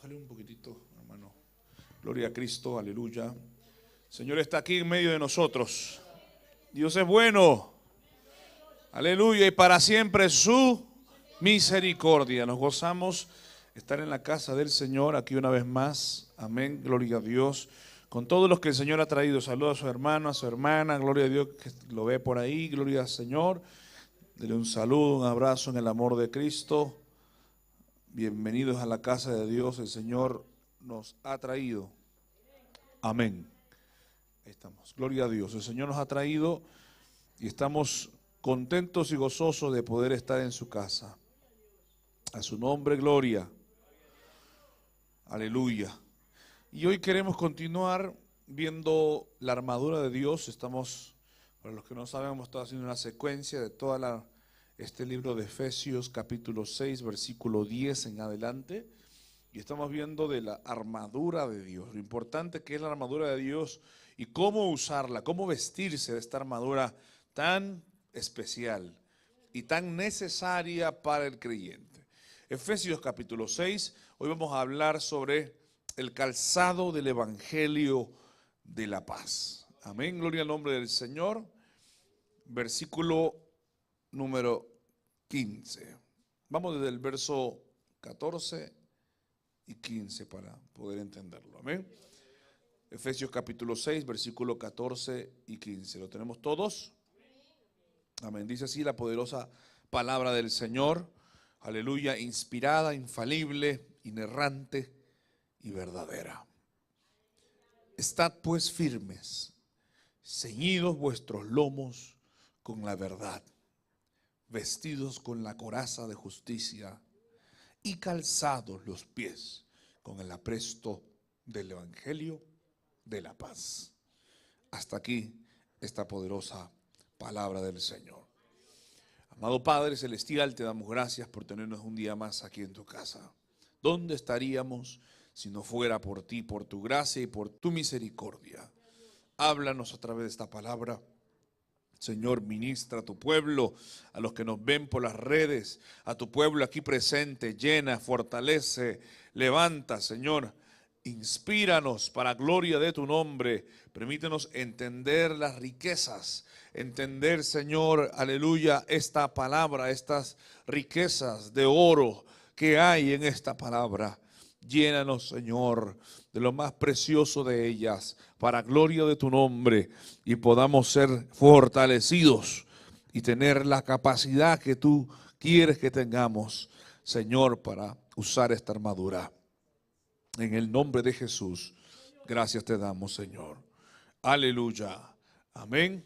Bájale un poquitito, hermano. Gloria a Cristo, aleluya. El Señor está aquí en medio de nosotros. Dios es bueno. Aleluya. Y para siempre su misericordia. Nos gozamos estar en la casa del Señor aquí una vez más. Amén. Gloria a Dios. Con todos los que el Señor ha traído. Saludos a su hermano, a su hermana. Gloria a Dios que lo ve por ahí. Gloria al Señor. Dele un saludo, un abrazo en el amor de Cristo. Bienvenidos a la casa de Dios. El Señor nos ha traído. Amén. Ahí estamos. Gloria a Dios. El Señor nos ha traído y estamos contentos y gozosos de poder estar en su casa. A su nombre, gloria. Aleluya. Y hoy queremos continuar viendo la armadura de Dios. Estamos, para los que no saben, hemos estado haciendo una secuencia de toda este libro de Efesios, capítulo 6, versículo 10 en adelante. Y estamos viendo de la armadura de Dios, lo importante que es la armadura de Dios y cómo usarla, cómo vestirse de esta armadura tan especial y tan necesaria para el creyente. Efesios capítulo 6, hoy vamos a hablar sobre el calzado del evangelio de la paz. Amén, gloria al nombre del Señor. Versículo número 15. Vamos desde el verso 14 y 15 para poder entenderlo. Amén. Efesios capítulo 6, versículo 14 y 15. ¿Lo tenemos todos? Amén. Dice así la poderosa palabra del Señor. Aleluya. Inspirada, infalible, inerrante y verdadera. Estad pues firmes, ceñidos vuestros lomos con la verdad, vestidos con la coraza de justicia y calzados los pies con el apresto del evangelio de la paz. Hasta aquí esta poderosa palabra del Señor. Amado Padre Celestial, te damos gracias por tenernos un día más aquí en tu casa. ¿Dónde estaríamos si no fuera por ti, por tu gracia y por tu misericordia? Háblanos a través de esta palabra. Señor, ministra a tu pueblo, a los que nos ven por las redes, a tu pueblo aquí presente, llena, fortalece, levanta, Señor. Inspíranos para gloria de tu nombre. Permítenos entender las riquezas, entender, Señor, aleluya, esta palabra, estas riquezas de oro que hay en esta palabra. Llénanos, Señor, de lo más precioso de ellas, para gloria de tu nombre, y podamos ser fortalecidos y tener la capacidad que tú quieres que tengamos, Señor, para usar esta armadura. En el nombre de Jesús, gracias te damos, Señor. Aleluya. Amén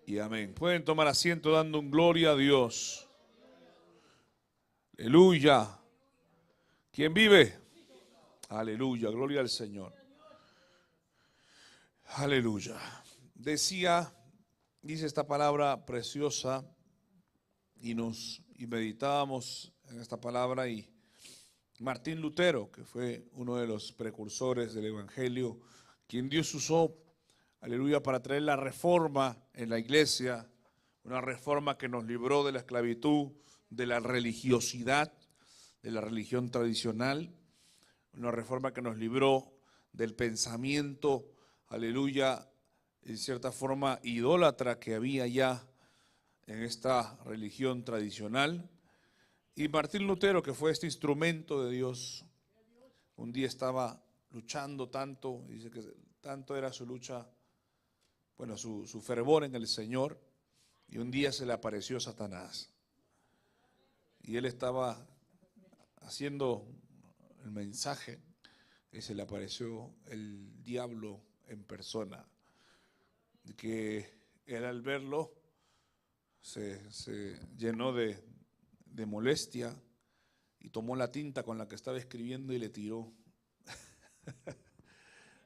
y amén. Pueden tomar asiento dando un gloria a Dios. Aleluya. ¿Quién vive? Aleluya, gloria al Señor. Aleluya. Dice esta palabra preciosa y meditábamos en esta palabra, y Martín Lutero, que fue uno de los precursores del evangelio, quien Dios usó, aleluya, para traer la reforma en la iglesia, una reforma que nos libró de la esclavitud, de la religiosidad, de la religión tradicional. Una reforma que nos libró del pensamiento, aleluya, en cierta forma idólatra que había ya en esta religión tradicional. Y Martín Lutero, que fue este instrumento de Dios, un día estaba luchando tanto, dice que tanto era su lucha, bueno, su fervor en el Señor, y un día se le apareció Satanás. Y él estaba haciendo el mensaje y se le apareció el diablo en persona, que él al verlo se llenó de molestia y tomó la tinta con la que estaba escribiendo y le tiró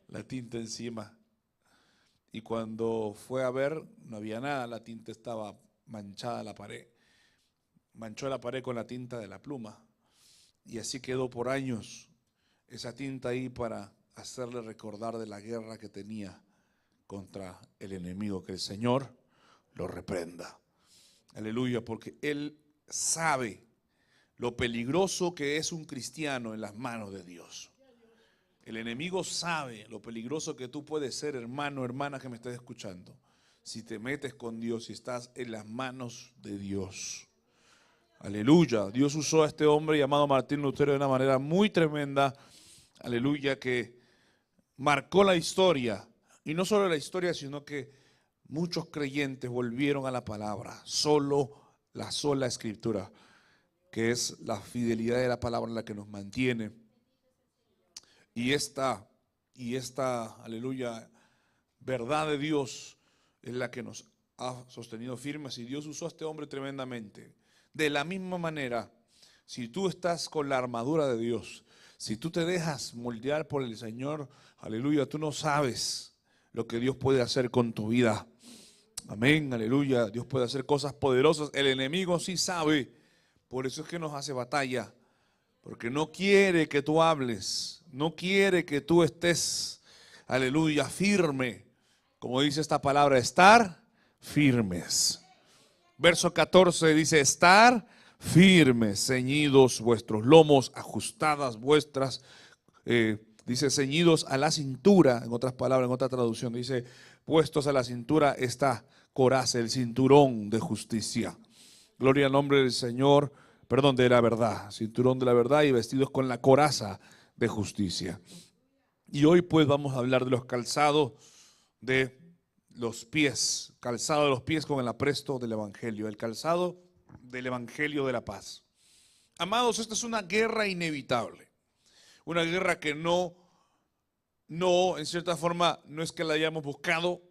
la tinta encima. Y cuando fue a ver, no había nada, la tinta estaba manchada la pared. Manchó la pared con la tinta de la pluma. Y así quedó por años esa tinta ahí para hacerle recordar de la guerra que tenía contra el enemigo. Que el Señor lo reprenda. Aleluya, porque Él sabe lo peligroso que es un cristiano en las manos de Dios. El enemigo sabe lo peligroso que tú puedes ser, hermano, hermana que me estés escuchando, si te metes con Dios y estás en las manos de Dios. Aleluya. Dios usó a este hombre llamado Martín Lutero de una manera muy tremenda. Aleluya, que marcó la historia. Y no solo la historia, sino que muchos creyentes volvieron a la palabra. La sola escritura, que es la fidelidad de la palabra la que nos mantiene. Y esta, aleluya, verdad de Dios es la que nos ha sostenido firmes. Y Dios usó a este hombre tremendamente. De la misma manera, si tú estás con la armadura de Dios, si tú te dejas moldear por el Señor, aleluya, tú no sabes lo que Dios puede hacer con tu vida. Amén, aleluya. Dios puede hacer cosas poderosas. El enemigo sí sabe. Por eso es que nos hace batalla. Porque no quiere que tú hables. No quiere que tú estés, aleluya, firme. Como dice esta palabra, estar firmes. Verso 14 dice, estar firmes, ceñidos vuestros lomos, ajustadas vuestras, dice ceñidos a la cintura, en otras palabras, en otra traducción, dice puestos a la cintura esta coraza, el cinturón de justicia. Gloria al nombre del Señor, perdón, de la verdad, cinturón de la verdad y vestidos con la coraza de justicia. Y hoy pues vamos a hablar de los calzados de los pies, calzado de los pies con el apresto del Evangelio, el calzado del Evangelio de la paz. Amados, esta es una guerra inevitable, una guerra que no, en cierta forma, no es que la hayamos buscado,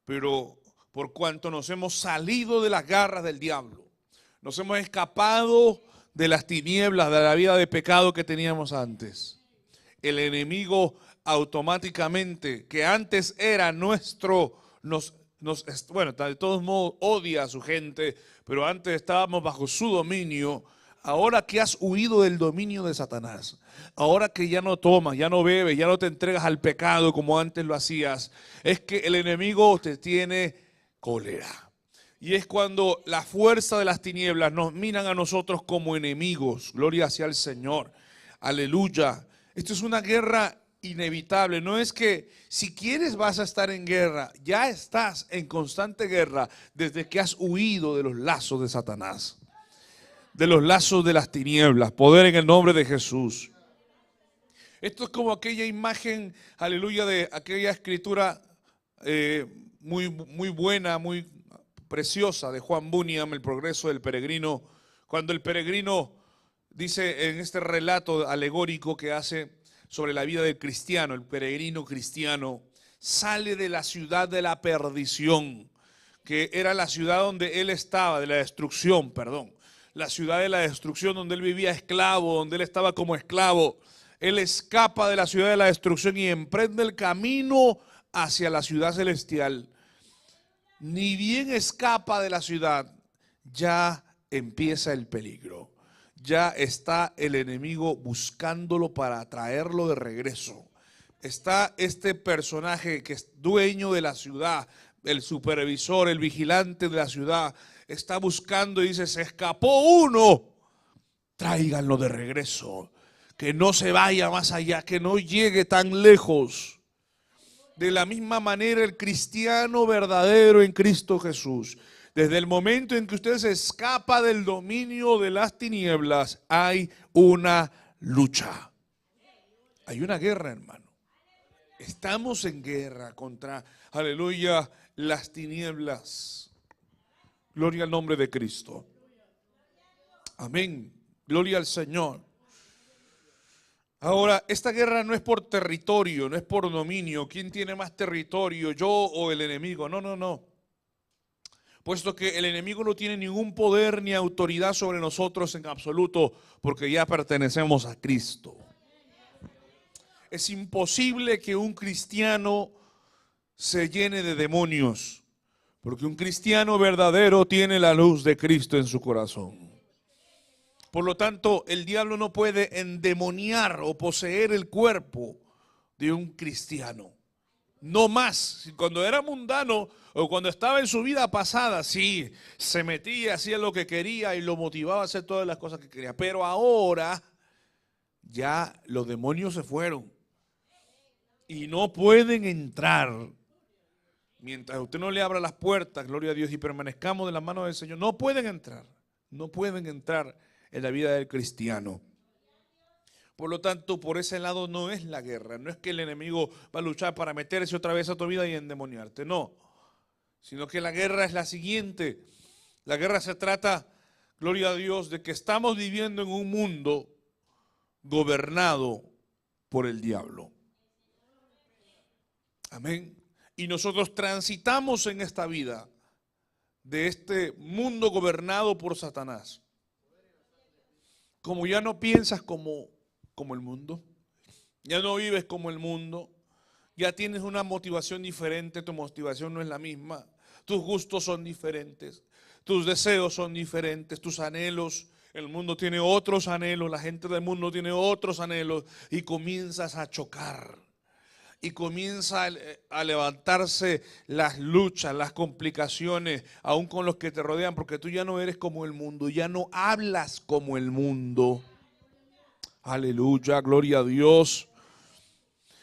pero por cuanto nos hemos salido de las garras del diablo, nos hemos escapado de las tinieblas, de la vida de pecado que teníamos antes. El enemigo automáticamente, que antes era nuestro, bueno, de todos modos odia a su gente, pero antes estábamos bajo su dominio. Ahora que has huido del dominio de Satanás, ahora que ya no tomas, ya no bebes, ya no te entregas al pecado como antes lo hacías, es que el enemigo te tiene cólera. Y es cuando la fuerza de las tinieblas nos miran a nosotros como enemigos. Gloria sea al Señor. Aleluya. Esto es una guerra inevitable. No es que si quieres vas a estar en guerra. Ya estás en constante guerra desde que has huido de los lazos de Satanás, de los lazos de las tinieblas. Poder en el nombre de Jesús. Esto es como aquella imagen, aleluya, de aquella escritura muy buena, muy preciosa de Juan Bunyan, El progreso del peregrino. Cuando el peregrino dice en este relato alegórico que hace sobre la vida del cristiano, el peregrino cristiano sale de la ciudad de la perdición, que era la ciudad donde él estaba, de la destrucción, perdón. La ciudad de la destrucción donde él vivía esclavo, donde él estaba como esclavo. Él escapa de la ciudad de la destrucción y emprende el camino hacia la ciudad celestial. Ni bien escapa de la ciudad, ya empieza el peligro. Ya está el enemigo buscándolo para traerlo de regreso. Está este personaje que es dueño de la ciudad, el supervisor, el vigilante de la ciudad, está buscando y dice, se escapó uno, tráiganlo de regreso, que no se vaya más allá, que no llegue tan lejos. De la misma manera el cristiano verdadero en Cristo Jesús, desde el momento en que usted se escapa del dominio de las tinieblas, hay una lucha. Hay una guerra, hermano. Estamos en guerra contra, aleluya, las tinieblas. Gloria al nombre de Cristo. Amén. Gloria al Señor. Ahora, esta guerra no es por territorio, no es por dominio. ¿Quién tiene más territorio, yo o el enemigo? No, no, no. Puesto que el enemigo no tiene ningún poder ni autoridad sobre nosotros en absoluto, porque ya pertenecemos a Cristo. Es imposible que un cristiano se llene de demonios, porque un cristiano verdadero tiene la luz de Cristo en su corazón. Por lo tanto, el diablo no puede endemoniar o poseer el cuerpo de un cristiano. No más. Cuando era mundano o cuando estaba en su vida pasada, sí, se metía, hacía lo que quería y lo motivaba a hacer todas las cosas que quería. Pero ahora ya los demonios se fueron. y no pueden entrar. Mientras usted no le abra las puertas, gloria a Dios, y permanezcamos de la mano del Señor, no pueden entrar. No pueden entrar en la vida del cristiano. Por lo tanto, por ese lado no es la guerra. No es que el enemigo va a luchar para meterse otra vez a tu vida y endemoniarte. No. Sino que la guerra es la siguiente. La guerra se trata, gloria a Dios, de que estamos viviendo en un mundo gobernado por el diablo. Amén. Y nosotros transitamos en esta vida de este mundo gobernado por Satanás. Como ya no piensas como el mundo, ya no vives como el mundo, ya tienes una motivación diferente, tu motivación no es la misma, tus gustos son diferentes, tus deseos son diferentes, tus anhelos, el mundo tiene otros anhelos, la gente del mundo tiene otros anhelos y comienzas a chocar. Y comienza a levantarse las luchas, las complicaciones, aún con los que te rodean, porque tú ya no eres como el mundo, ya no hablas como el mundo. Aleluya, gloria a Dios.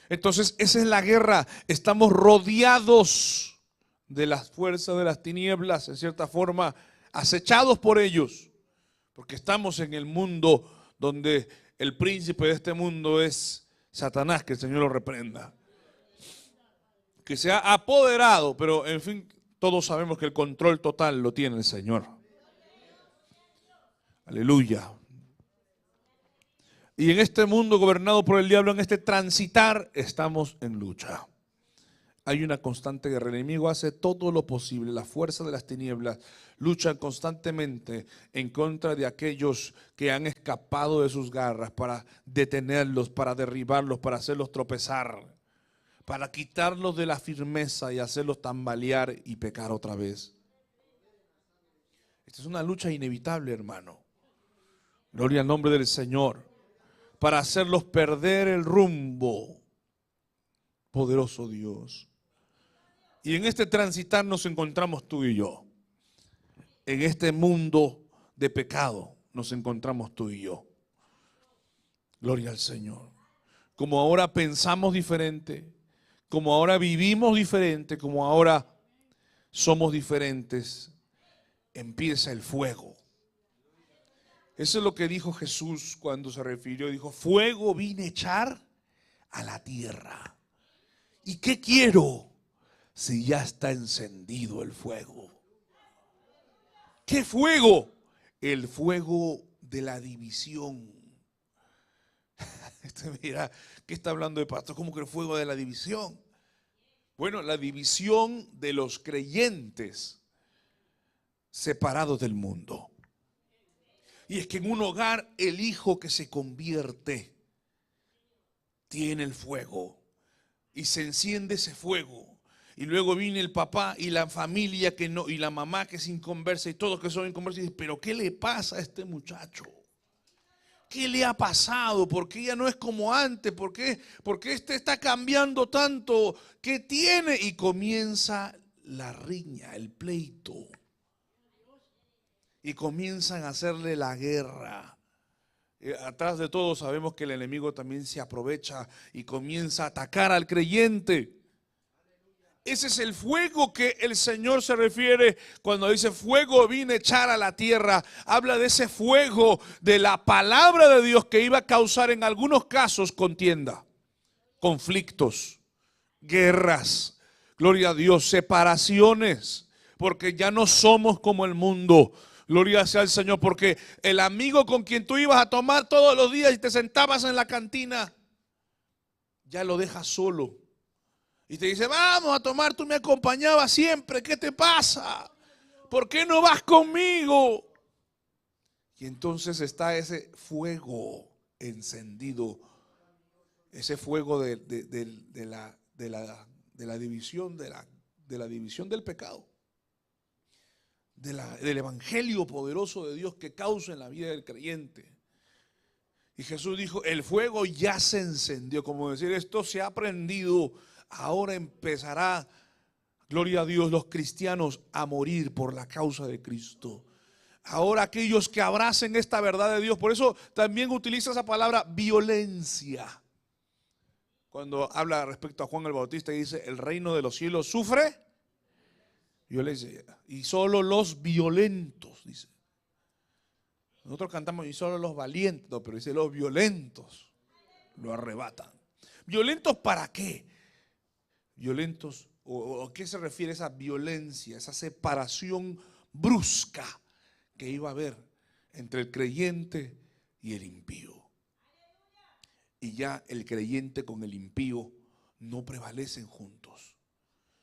Entonces, esa es la guerra. Estamos rodeados de las fuerzas de las tinieblas, en cierta forma, acechados por ellos, porque estamos en el mundo donde el príncipe de este mundo es Satanás, que el Señor lo reprenda. Que se ha apoderado, pero en fin, todos sabemos que el control total lo tiene el Señor. Aleluya. Y en este mundo gobernado por el diablo, en este transitar, estamos en lucha. Hay una constante guerra. El enemigo hace todo lo posible. La fuerza de las tinieblas luchan constantemente en contra de aquellos que han escapado de sus garras, para detenerlos, para derribarlos, para hacerlos tropezar, para quitarlos de la firmeza y hacerlos tambalear y pecar otra vez. Esta es una lucha inevitable, hermano. Gloria al nombre del Señor. Para hacerlos perder el rumbo. Poderoso Dios. Y en este transitar nos encontramos tú y yo. En este mundo de pecado nos encontramos tú y yo. Gloria al Señor. Como ahora pensamos diferente, como ahora vivimos diferente, como ahora somos diferentes, empieza el fuego. Eso es lo que dijo Jesús cuando se refirió. Dijo, fuego vine a echar a la tierra. ¿Y qué quiero si ya está encendido el fuego? ¿Qué fuego? El fuego de la división. Mira, ¿qué está hablando de pastor? ¿Cómo que el fuego de la división? Bueno, la división de los creyentes separados del mundo. Y es que en un hogar el hijo que se convierte tiene el fuego y se enciende ese fuego. Y luego viene el papá y la familia que no, y la mamá que es inconversa y todos que son inconversos y dicen, pero ¿qué le pasa a este muchacho? ¿Qué le ha pasado? ¿Por qué ya no es como antes? ¿Por qué este está cambiando tanto? ¿Qué tiene? Y comienza la riña, el pleito. Y comienzan a hacerle la guerra. Atrás de todo sabemos que el enemigo también se aprovecha y comienza a atacar al creyente. Ese es el fuego que el Señor se refiere cuando dice fuego vine a echar a la tierra. Habla de ese fuego de la palabra de Dios que iba a causar en algunos casos contienda, conflictos, guerras, gloria a Dios, separaciones, porque ya no somos como el mundo. Gloria sea al Señor, porque el amigo con quien tú ibas a tomar todos los días y te sentabas en la cantina, ya lo dejas solo. Y te dice, vamos a tomar, tú me acompañabas siempre, ¿qué te pasa? ¿Por qué no vas conmigo? Y entonces está ese fuego encendido, ese fuego de la división, de la división del pecado, del evangelio poderoso de Dios que causa en la vida del creyente. Y Jesús dijo, el fuego ya se encendió, como decir, esto se ha prendido. Ahora empezará, gloria a Dios, los cristianos a morir por la causa de Cristo. Ahora aquellos que abracen esta verdad de Dios, por eso también utiliza esa palabra violencia. cuando habla respecto a Juan el Bautista y dice, el reino de los cielos sufre violencia. Y solo los violentos, dice. Nosotros cantamos y solo los valientes, no, pero dice los violentos lo arrebatan. ¿Violentos para qué? Violentos, o ¿a qué se refiere esa violencia, esa separación brusca que iba a haber entre el creyente y el impío? Y ya el creyente con el impío no prevalecen juntos.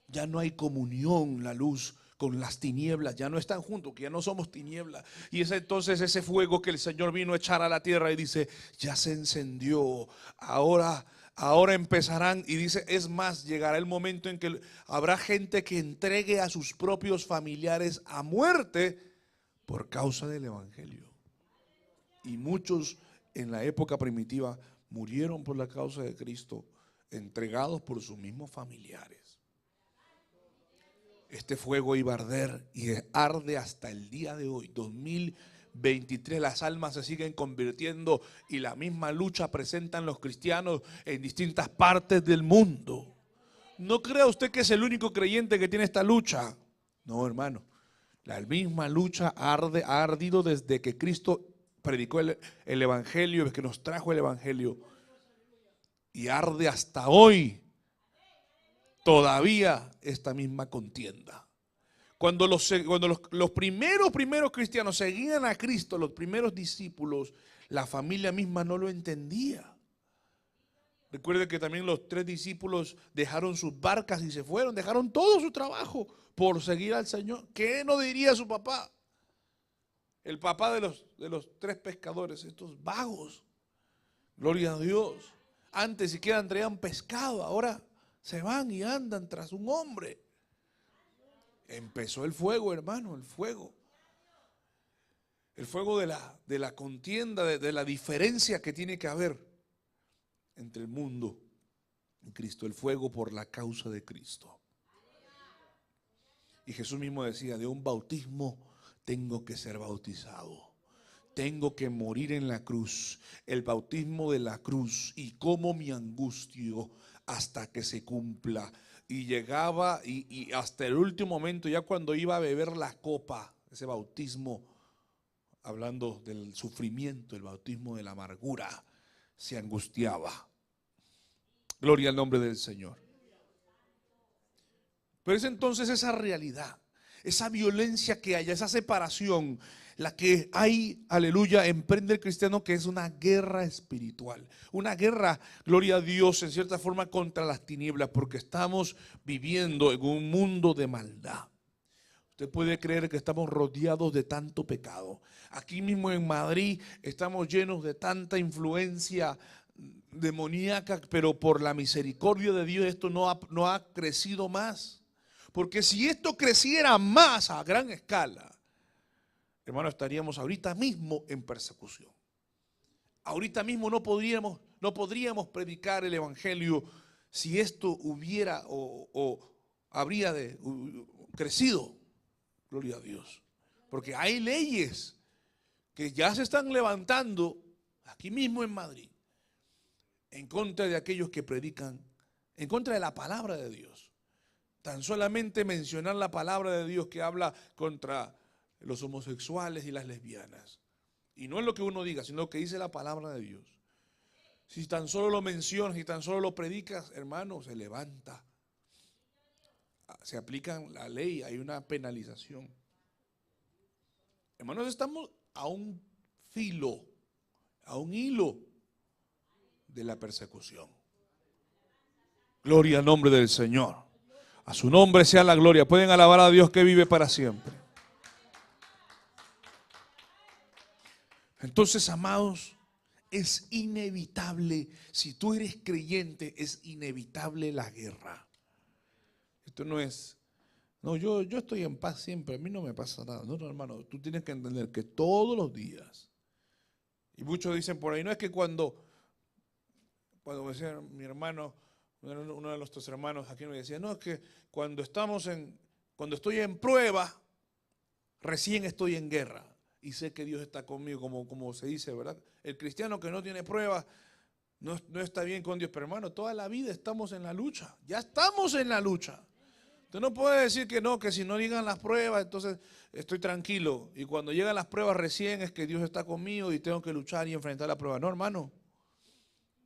Ya no hay comunión, la luz con las tinieblas, ya no están juntos, que ya no somos tinieblas. Y es entonces ese fuego que el Señor vino a echar a la tierra y dice, ya se encendió, ahora empezarán. Y dice, es más, llegará el momento en que habrá gente que entregue a sus propios familiares a muerte por causa del evangelio. Y muchos en la época primitiva murieron por la causa de Cristo, entregados por sus mismos familiares. Este fuego iba a arder y arde hasta el día de hoy, 2023. Las almas se siguen convirtiendo y la misma lucha presentan los cristianos en distintas partes del mundo. No crea usted que es el único creyente que tiene esta lucha. No, hermano. La misma lucha ha ardido desde que Cristo predicó el evangelio, desde que nos trajo el evangelio. Y arde hasta hoy. Todavía esta misma contienda. Cuando los primeros cristianos seguían a Cristo, los primeros discípulos, la familia misma no lo entendía. Recuerde que también los 3 discípulos dejaron sus barcas y se fueron, dejaron todo su trabajo por seguir al Señor. ¿Qué no diría su papá? El papá de los 3 pescadores, estos vagos. Gloria a Dios. Antes siquiera traían pescado, ahora se van y andan tras un hombre. Empezó el fuego, hermano, el fuego. El fuego de la contienda, de la diferencia que tiene que haber entre el mundo y Cristo. El fuego por la causa de Cristo. Y Jesús mismo decía, de un bautismo tengo que ser bautizado. Tengo que morir en la cruz. El bautismo de la cruz. Y como mi angustio hasta que se cumpla. Y llegaba y hasta el último momento, ya cuando iba a beber la copa, ese bautismo, hablando del sufrimiento, el bautismo de la amargura, se angustiaba. Gloria al nombre del Señor. Pero es entonces esa realidad, esa violencia que haya, esa separación, la que hay, aleluya, emprende el cristiano, que es una guerra espiritual. Una guerra, gloria a Dios, en cierta forma contra las tinieblas, porque estamos viviendo en un mundo de maldad. Usted puede creer que estamos rodeados de tanto pecado. Aquí mismo en Madrid estamos llenos de tanta influencia demoníaca, pero por la misericordia de Dios esto no ha crecido más. Porque si esto creciera más a gran escala, hermano, estaríamos ahorita mismo en persecución. Ahorita mismo no podríamos predicar el evangelio si esto hubiera o habría crecido. Gloria a Dios. Porque hay leyes que ya se están levantando aquí mismo en Madrid en contra de aquellos que predican, en contra de la palabra de Dios. Tan solamente mencionar la palabra de Dios que habla contra los homosexuales y las lesbianas. Y no es lo que uno diga, sino lo que dice la palabra de Dios. Si tan solo lo mencionas y tan solo lo predicas, hermano, se levanta. Se aplica la ley, hay una penalización. Hermanos, estamos a un filo, a un hilo de la persecución. Gloria al nombre del Señor. A su nombre sea la gloria. Pueden alabar a Dios que vive para siempre. Entonces, amados, es inevitable, si tú eres creyente, es inevitable la guerra. Esto no es, no, yo estoy en paz siempre, a mí no me pasa nada. No, no, hermano, tú tienes que entender que todos los días, y muchos dicen por ahí, no es que cuando decía mi hermano, uno de nuestros hermanos aquí me decía, no, es que cuando estoy en prueba, recién estoy en guerra. Y sé que Dios está conmigo, como se dice, ¿verdad? El cristiano que no tiene pruebas, no está bien con Dios. Pero hermano, toda la vida estamos en la lucha. Ya estamos en la lucha. Usted no puede decir que no, que si no llegan las pruebas, entonces estoy tranquilo. Y cuando llegan las pruebas recién es que Dios está conmigo y tengo que luchar y enfrentar la prueba. No, hermano.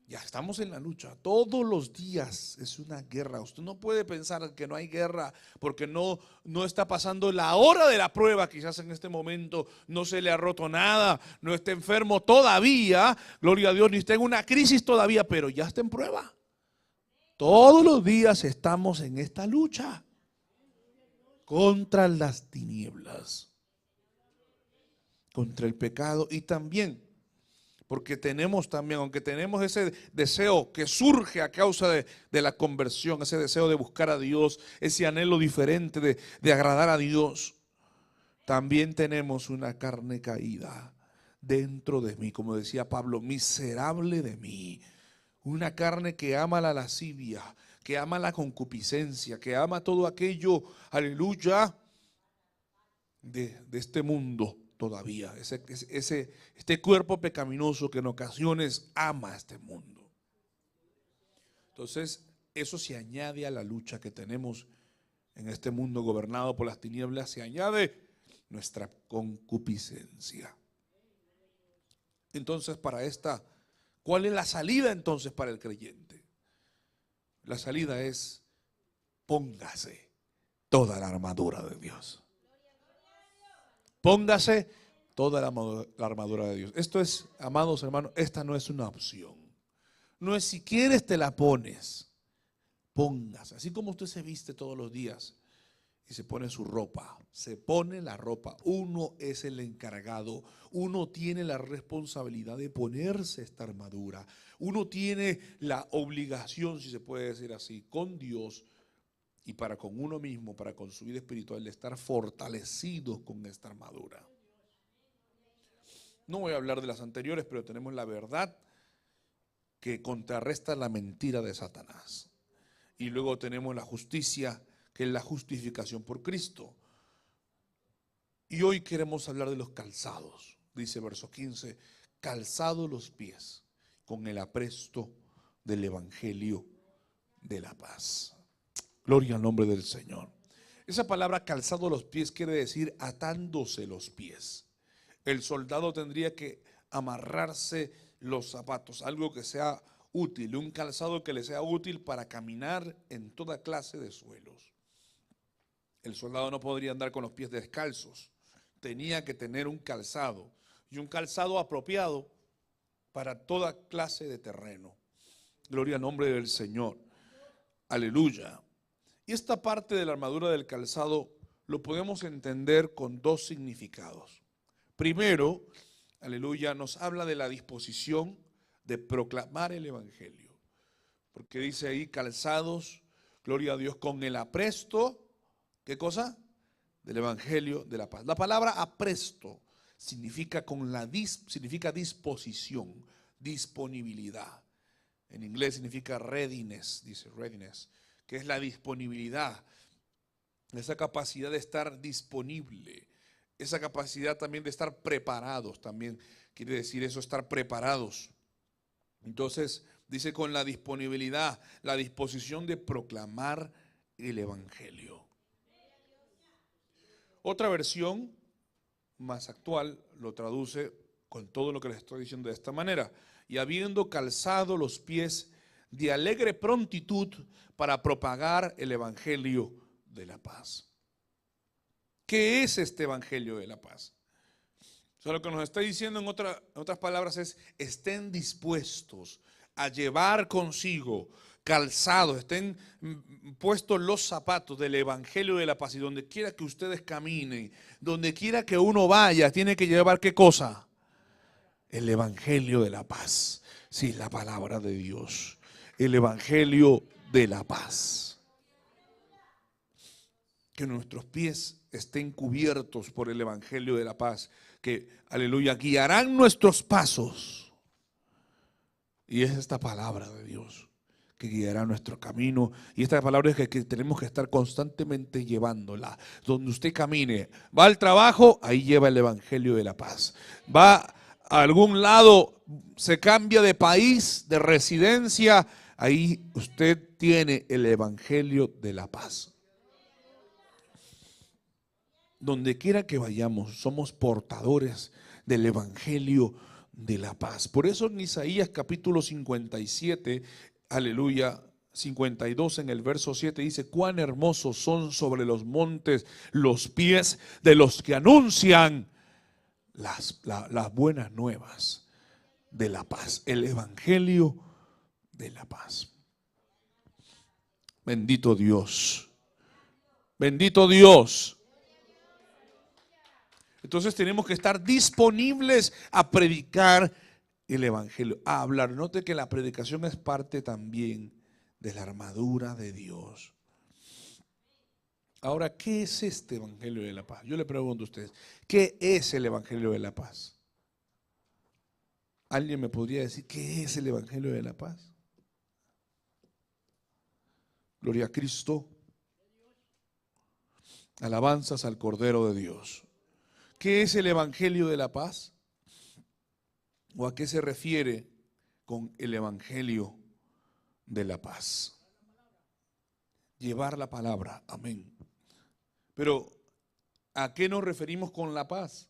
Ya estamos en la lucha. Todos los días es una guerra. Usted no puede pensar que no hay guerra porque no está pasando la hora de la prueba. Quizás en este momento no se le ha roto nada, no está enfermo todavía, gloria a Dios, ni está en una crisis todavía, pero ya está en prueba. Todos los días estamos en esta lucha contra las tinieblas, contra el pecado y también porque tenemos también, aunque tenemos ese deseo que surge a causa de la conversión, ese deseo de buscar a Dios, ese anhelo diferente de agradar a Dios, también tenemos una carne caída dentro de mí, como decía Pablo, miserable de mí, una carne que ama la lascivia, que ama la concupiscencia, que ama todo aquello, aleluya, de este mundo. Todavía, este cuerpo pecaminoso que en ocasiones ama este mundo. Entonces, eso se añade a la lucha que tenemos en este mundo gobernado por las tinieblas, se añade nuestra concupiscencia. Entonces, ¿cuál es la salida entonces para el creyente? La salida es: póngase toda la armadura de Dios. Póngase toda la armadura de Dios. Esto es, amados hermanos, esta no es una opción. No es si quieres te la pones. Póngase. Así como usted se viste todos los días y se pone su ropa. Se pone la ropa. Uno es el encargado. Uno tiene la responsabilidad de ponerse esta armadura. Uno tiene la obligación, si se puede decir así, con Dios y para con uno mismo, para con su vida espiritual, de estar fortalecidos con esta armadura. No voy a hablar de las anteriores, pero tenemos la verdad que contrarresta la mentira de Satanás. Y luego tenemos la justicia, que es la justificación por Cristo. Y hoy queremos hablar de los calzados. Dice verso 15, calzados los pies con el apresto del evangelio de la paz. Gloria al nombre del Señor. Esa palabra calzado los pies quiere decir atándose los pies. El soldado tendría que amarrarse los zapatos, algo que sea útil, un calzado que le sea útil para caminar en toda clase de suelos. El soldado no podría andar con los pies descalzos, tenía que tener un calzado y un calzado apropiado para toda clase de terreno. Gloria al nombre del Señor. Aleluya. Y esta parte de la armadura del calzado lo podemos entender con dos significados. Primero, aleluya, nos habla de la disposición de proclamar el evangelio. Porque dice ahí calzados, gloria a Dios, con el apresto, ¿qué cosa? Del evangelio de la paz. La palabra apresto significa significa disposición, disponibilidad. En inglés significa readiness, dice readiness, que es la disponibilidad, esa capacidad de estar disponible, esa capacidad también de estar preparados, también quiere decir eso, estar preparados. Entonces dice con la disponibilidad, la disposición de proclamar el evangelio. Otra versión más actual lo traduce con todo lo que les estoy diciendo de esta manera: y habiendo calzado los pies de alegre prontitud para propagar el evangelio de la paz. ¿Qué es este evangelio de la paz? O sea, lo que nos está diciendo en otras palabras es: estén dispuestos a llevar consigo calzados, estén puestos los zapatos del evangelio de la paz, y donde quiera que ustedes caminen, donde quiera que uno vaya, tiene que llevar ¿qué cosa? El evangelio de la paz. Sí, la palabra de Dios. El evangelio de la paz. Que nuestros pies estén cubiertos por el evangelio de la paz. Que, aleluya, guiarán nuestros pasos. Y es esta palabra de Dios que guiará nuestro camino. Y esta palabra es que tenemos que estar constantemente llevándola. Donde usted camine, va al trabajo, ahí lleva el evangelio de la paz. Va a algún lado, se cambia de país, de residencia, ahí usted tiene el evangelio de la paz. Donde quiera que vayamos, somos portadores del evangelio de la paz. Por eso en Isaías capítulo 57, aleluya, 52 en el verso 7 dice: cuán hermosos son sobre los montes los pies de los que anuncian las buenas nuevas de la paz, el evangelio de la paz. Bendito Dios, bendito Dios. Entonces tenemos que estar disponibles a predicar el evangelio, a hablar. Note que la predicación es parte también de la armadura de Dios. Ahora, ¿qué es este evangelio de la paz? Yo le pregunto a ustedes, ¿qué es el evangelio de la paz? ¿Alguien me podría decir qué es el evangelio de la paz? Gloria a Cristo. Alabanzas al Cordero de Dios. ¿Qué es el evangelio de la paz? ¿O a qué se refiere con el evangelio de la paz? Llevar la palabra, amén. Pero ¿a qué nos referimos con la paz?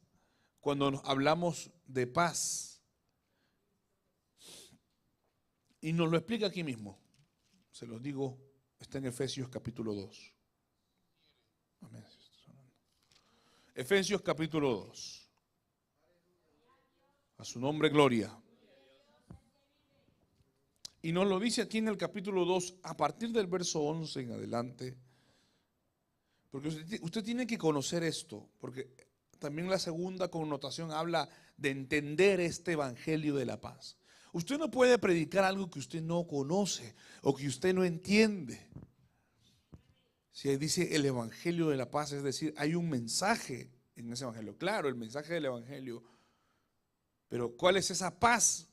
Cuando hablamos de paz. Y nos lo explica aquí mismo. Se los digo, está en Efesios capítulo 2. Amén. Efesios capítulo 2. A su nombre, gloria. Y nos lo dice aquí en el capítulo 2, a partir del verso 11 en adelante. Porque usted tiene que conocer esto, porque también la segunda connotación habla de entender este evangelio de la paz. Usted no puede predicar algo que usted no conoce o que usted no entiende. Si dice el evangelio de la paz, es decir, hay un mensaje en ese evangelio. Claro, el mensaje del evangelio. Pero ¿cuál es esa paz?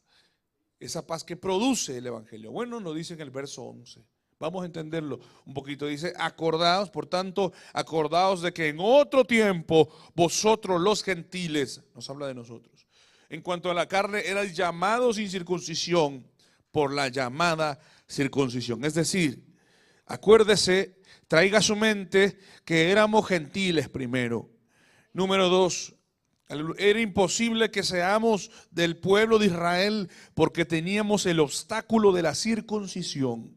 Esa paz que produce el evangelio. Bueno, nos dice en el verso 11. Vamos a entenderlo un poquito. Dice: acordaos, por tanto, acordaos de que en otro tiempo vosotros los gentiles, nos habla de nosotros, en cuanto a la carne, erais llamados sin circuncisión por la llamada circuncisión. Es decir, acuérdese, traiga a su mente que éramos gentiles primero. Número 2, era imposible que seamos del pueblo de Israel porque teníamos el obstáculo de la circuncisión.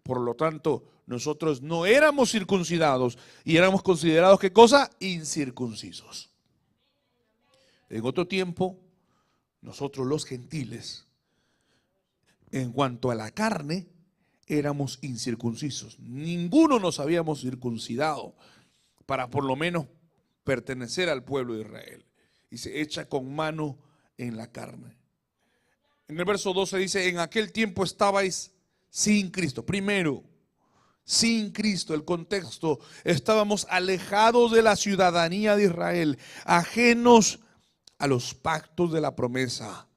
Por lo tanto, nosotros no éramos circuncidados y éramos considerados, ¿qué cosa? Incircuncisos. En otro tiempo, nosotros los gentiles, en cuanto a la carne, éramos incircuncisos. Ninguno nos habíamos circuncidado para por lo menos pertenecer al pueblo de Israel. Y se echa con mano en la carne. En el verso 12 dice: en aquel tiempo estabais sin Cristo. Primero, sin Cristo, el contexto, estábamos alejados de la ciudadanía de Israel, ajenos a los pactos de la promesa.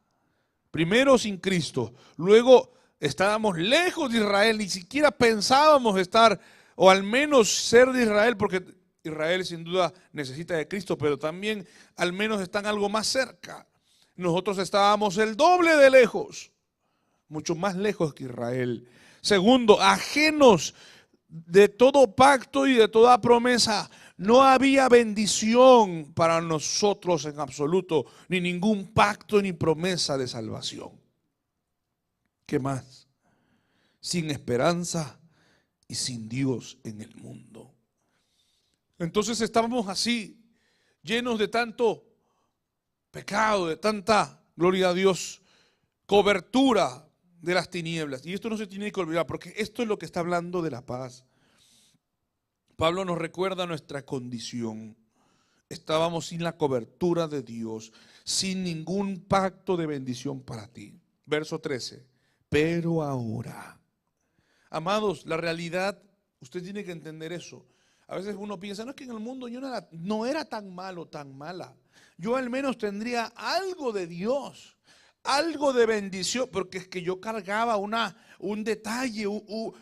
Primero sin Cristo, luego estábamos lejos de Israel, ni siquiera pensábamos estar, o al menos ser de Israel, porque Israel sin duda necesita de Cristo, pero también al menos están algo más cerca. Nosotros estábamos el doble de lejos, mucho más lejos que Israel. Segundo, ajenos de todo pacto y de toda promesa. No había bendición para nosotros en absoluto, ni ningún pacto ni promesa de salvación. ¿Qué más? Sin esperanza y sin Dios en el mundo. Entonces estábamos así, llenos de tanto pecado, de tanta, gloria a Dios, cobertura de las tinieblas. Y esto no se tiene que olvidar, porque esto es lo que está hablando de la paz. Pablo nos recuerda nuestra condición. Estábamos sin la cobertura de Dios, sin ningún pacto de bendición para ti. Verso 13. Pero ahora, amados, la realidad, usted tiene que entender eso. A veces uno piensa, no, es que en el mundo yo no era tan malo, tan mala. Yo al menos tendría algo de Dios, algo de bendición, porque es que yo cargaba una un detalle,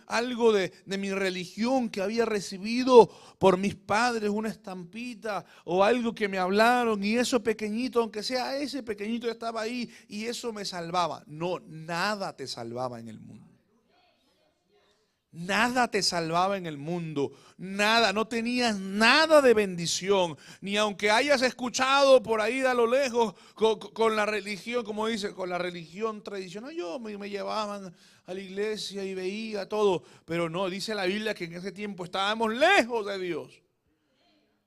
algo de mi religión que había recibido por mis padres, una estampita o algo que me hablaron, y eso pequeñito, aunque sea ese pequeñito, estaba ahí y eso me salvaba. No, nada te salvaba en el mundo. Nada te salvaba en el mundo, nada, no tenías nada de bendición, ni aunque hayas escuchado por ahí a lo lejos con la religión, como dice, con la religión tradicional. Yo me llevaban a la iglesia y veía todo, pero no, dice la Biblia que en ese tiempo estábamos lejos de Dios,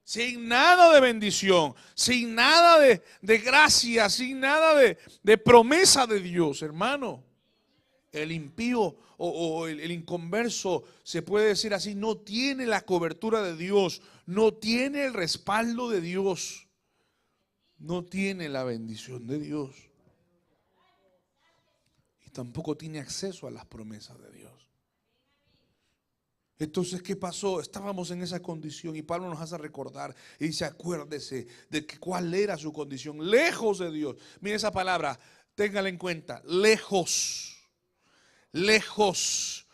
sin nada de bendición, sin nada de gracia, sin nada de promesa de Dios, hermano. El impío o el inconverso, se puede decir así, no tiene la cobertura de Dios, no tiene el respaldo de Dios, no tiene la bendición de Dios y tampoco tiene acceso a las promesas de Dios. Entonces, ¿qué pasó? Estábamos en esa condición y Pablo nos hace recordar y dice, acuérdese de que cuál era su condición, lejos de Dios. Mire esa palabra, téngala en cuenta, lejos. Lejos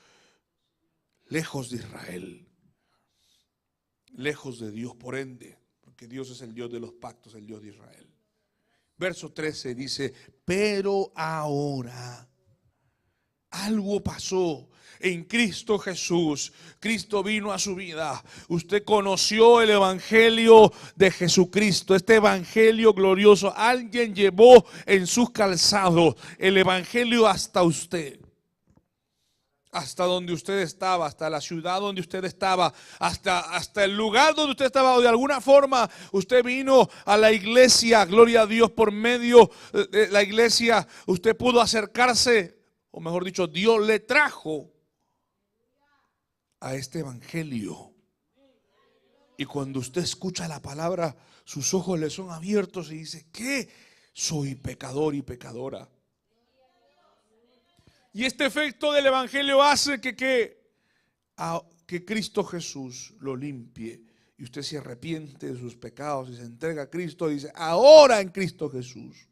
de Israel, lejos de Dios, por ende, porque Dios es el Dios de los pactos, el Dios de Israel. Verso 13 dice, pero ahora algo pasó en Cristo Jesús. Cristo vino a su vida. Usted conoció el evangelio de Jesucristo, este evangelio glorioso. Alguien llevó en sus calzados el evangelio hasta usted. Hasta donde usted estaba, hasta la ciudad donde usted estaba, hasta el lugar donde usted estaba, o de alguna forma usted vino a la iglesia, gloria a Dios, por medio de la iglesia, usted pudo acercarse, o mejor dicho, Dios le trajo a este evangelio. Y cuando usted escucha la palabra, sus ojos le son abiertos y dice, ¿qué? Soy pecador y pecadora. Y este efecto del evangelio hace que Cristo Jesús lo limpie y usted se arrepiente de sus pecados y se entrega a Cristo y dice, ahora en Cristo Jesús,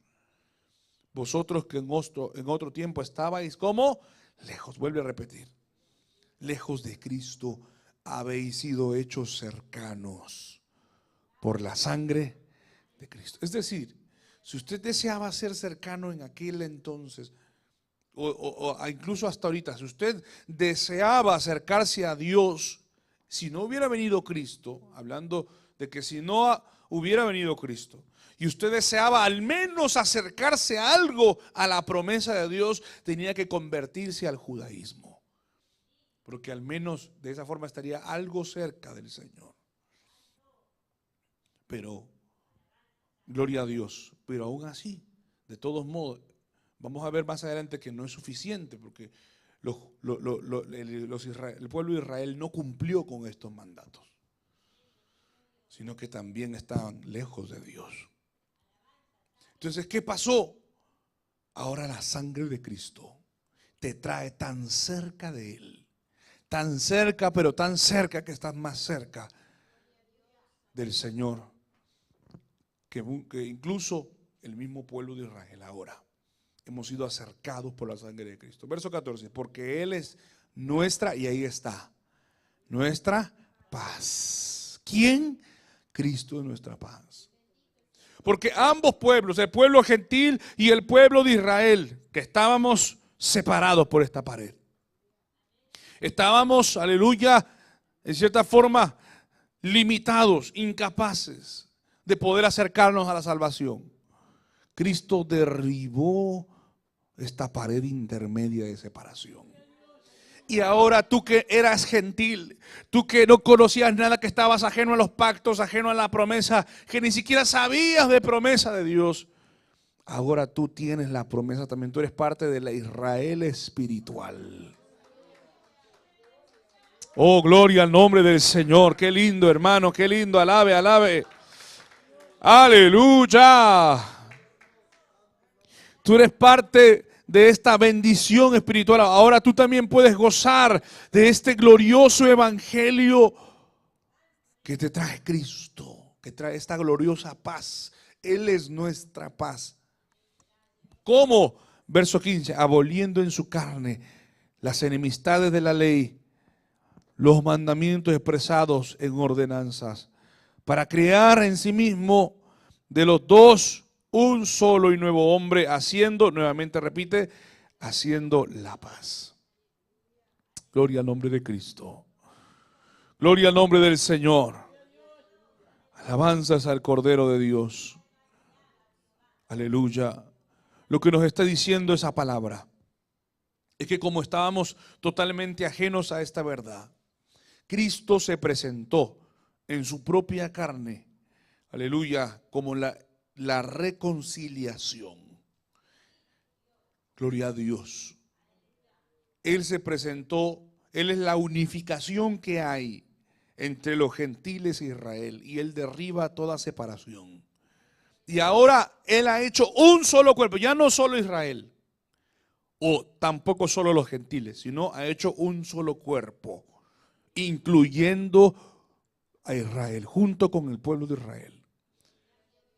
vosotros que en otro tiempo estabais como lejos, vuelve a repetir, lejos de Cristo habéis sido hechos cercanos por la sangre de Cristo. Es decir, si usted deseaba ser cercano en aquel entonces, o incluso hasta ahorita, si usted deseaba acercarse a Dios, si no hubiera venido Cristo, hablando de que si no hubiera venido Cristo, y usted deseaba al menos acercarse a algo, a la promesa de Dios, tenía que convertirse al judaísmo, porque al menos de esa forma estaría algo cerca del Señor. Pero, gloria a Dios, pero aún así, de todos modos, vamos a ver más adelante que no es suficiente, porque el pueblo de Israel no cumplió con estos mandatos, sino que también estaban lejos de Dios. Entonces, ¿qué pasó? Ahora la sangre de Cristo te trae tan cerca de Él, tan cerca, pero tan cerca que estás más cerca del Señor que incluso el mismo pueblo de Israel ahora. Hemos sido acercados por la sangre de Cristo. Verso 14, porque Él es nuestra, y ahí está, nuestra paz. ¿Quién? Cristo es nuestra paz. Porque ambos pueblos, el pueblo gentil y el pueblo de Israel, que estábamos separados por esta pared. Estábamos, aleluya, en cierta forma, limitados, incapaces de poder acercarnos a la salvación. Cristo derribó esta pared intermedia de separación. Y ahora tú que eras gentil, tú que no conocías nada, que estabas ajeno a los pactos, ajeno a la promesa, que ni siquiera sabías de promesa de Dios, ahora tú tienes la promesa también. Tú eres parte de la Israel espiritual. Oh, gloria al nombre del Señor. Qué lindo, hermano, qué lindo. Alabe, alabe. Aleluya. Tú eres parte de esta bendición espiritual. Ahora tú también puedes gozar de este glorioso evangelio que te trae Cristo, que trae esta gloriosa paz. Él es nuestra paz. ¿Cómo? Verso 15, aboliendo en su carne las enemistades de la ley, los mandamientos expresados en ordenanzas, para crear en sí mismo de los dos un solo y nuevo hombre, haciendo, nuevamente repite, haciendo la paz. Gloria al nombre de Cristo. Gloria al nombre del Señor. Alabanzas al Cordero de Dios. Aleluya. Lo que nos está diciendo esa palabra es que como estábamos totalmente ajenos a esta verdad, Cristo se presentó en su propia carne, aleluya, como la reconciliación. Gloria a Dios. Él se presentó, Él es la unificación que hay entre los gentiles e Israel, y Él derriba toda separación. Y ahora Él ha hecho un solo cuerpo, ya no solo Israel, o tampoco solo los gentiles, sino ha hecho un solo cuerpo, incluyendo a Israel, junto con el pueblo de Israel.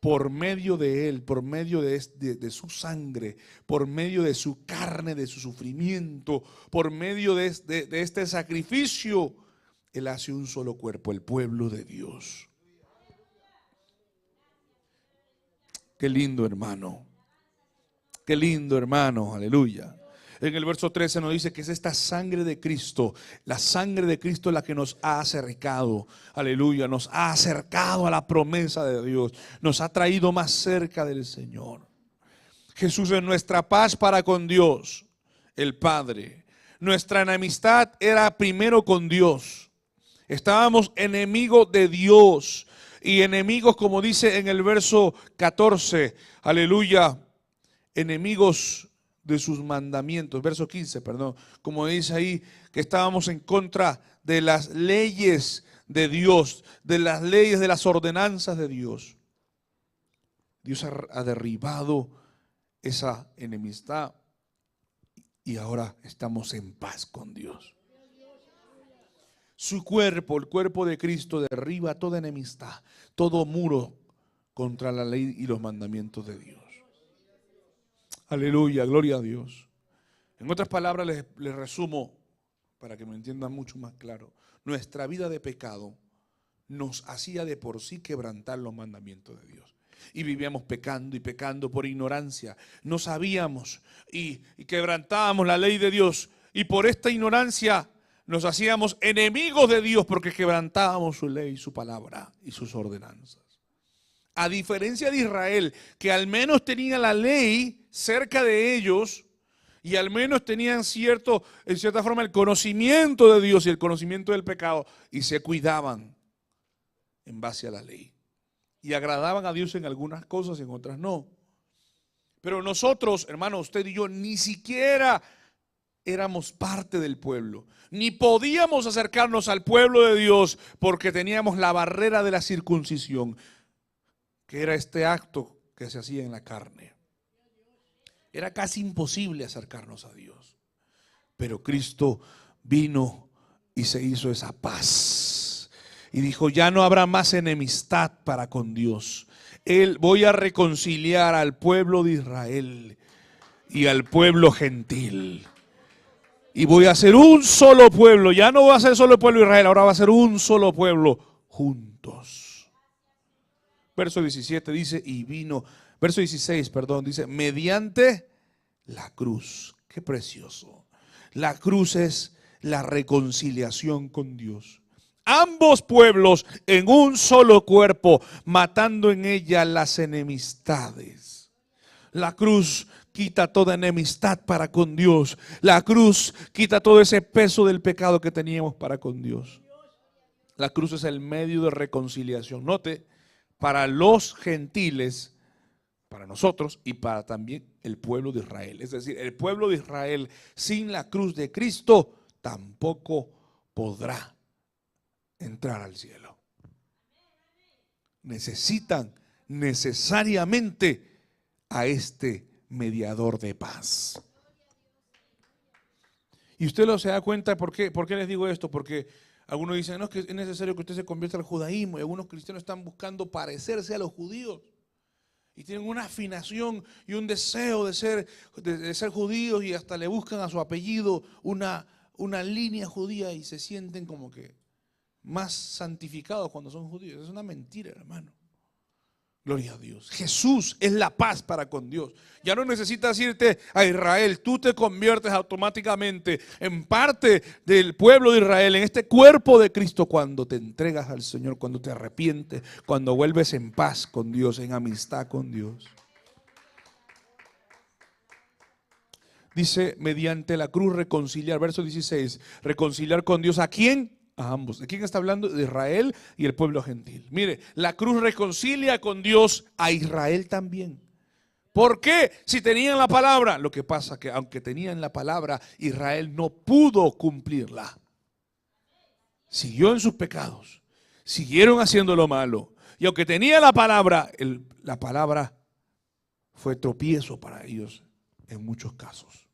Por medio de Él, por medio de su sangre, por medio de su carne, de su sufrimiento, por medio de este sacrificio, Él hace un solo cuerpo, el pueblo de Dios. Qué lindo, hermano. Qué lindo, hermano. Aleluya. En el verso 13 nos dice que es esta sangre de Cristo, la sangre de Cristo la que nos ha acercado, aleluya, nos ha acercado a la promesa de Dios, nos ha traído más cerca del Señor. Jesús es nuestra paz para con Dios, el Padre. Nuestra enemistad era primero con Dios. Estábamos enemigos de Dios y enemigos, como dice en el verso 14, aleluya, enemigos de sus mandamientos, verso 15, perdón, como dice ahí, que estábamos en contra de las leyes de Dios, de las leyes, de las ordenanzas de Dios. Dios ha derribado esa enemistad y ahora estamos en paz con Dios. Su cuerpo, el cuerpo de Cristo, derriba toda enemistad, todo muro contra la ley y los mandamientos de Dios. Aleluya, gloria a Dios. En otras palabras les resumo para que me entiendan mucho más claro. Nuestra vida de pecado nos hacía de por sí quebrantar los mandamientos de Dios. Y vivíamos pecando y pecando por ignorancia. No sabíamos y quebrantábamos la ley de Dios. Y por esta ignorancia nos hacíamos enemigos de Dios porque quebrantábamos su ley, su palabra y sus ordenanzas. A diferencia de Israel, que al menos tenía la ley cerca de ellos y al menos tenían en cierta forma el conocimiento de Dios y el conocimiento del pecado y se cuidaban en base a la ley. Y agradaban a Dios en algunas cosas y en otras no. Pero nosotros, hermano, usted y yo, ni siquiera éramos parte del pueblo. Ni podíamos acercarnos al pueblo de Dios porque teníamos la barrera de la circuncisión, que era este acto que se hacía en la carne. Era casi imposible acercarnos a Dios. Pero Cristo vino y se hizo esa paz. Y dijo, ya no habrá más enemistad para con Dios. Voy a reconciliar al pueblo de Israel y al pueblo gentil. Y voy a hacer un solo pueblo. Ya no va a ser solo el pueblo de Israel, ahora va a ser un solo pueblo juntos. Verso 17 dice, verso 16, perdón, dice, mediante la cruz. Qué precioso. La cruz es la reconciliación con Dios. Ambos pueblos en un solo cuerpo, matando en ella las enemistades. La cruz quita toda enemistad para con Dios. La cruz quita todo ese peso del pecado que teníamos para con Dios. La cruz es el medio de reconciliación. Note, para los gentiles, para nosotros y para también el pueblo de Israel. Es decir, el pueblo de Israel sin la cruz de Cristo tampoco podrá entrar al cielo. Necesitan necesariamente a este mediador de paz. Y usted lo se da cuenta, ¿por qué les digo esto? Porque algunos dicen, no, es que es necesario que usted se convierta al judaísmo, y algunos cristianos están buscando parecerse a los judíos. Y tienen una afinación y un deseo de ser judíos, y hasta le buscan a su apellido una línea judía y se sienten como que más santificados cuando son judíos. Es una mentira, hermano. Gloria a Dios. Jesús es la paz para con Dios. Ya no necesitas irte a Israel. Tú te conviertes automáticamente en parte del pueblo de Israel, en este cuerpo de Cristo, cuando te entregas al Señor, cuando te arrepientes, cuando vuelves en paz con Dios, en amistad con Dios. Dice, mediante la cruz reconciliar, verso 16, reconciliar con Dios. ¿A quién? A ambos. ¿De quién está hablando? De Israel y el pueblo gentil. Mire, la cruz reconcilia con Dios a Israel también. ¿Por qué? Si tenían la palabra. Lo que pasa es que aunque tenían la palabra, Israel no pudo cumplirla. Siguió en sus pecados. Siguieron haciendo lo malo. Y aunque tenía la palabra fue tropiezo para ellos en muchos casos.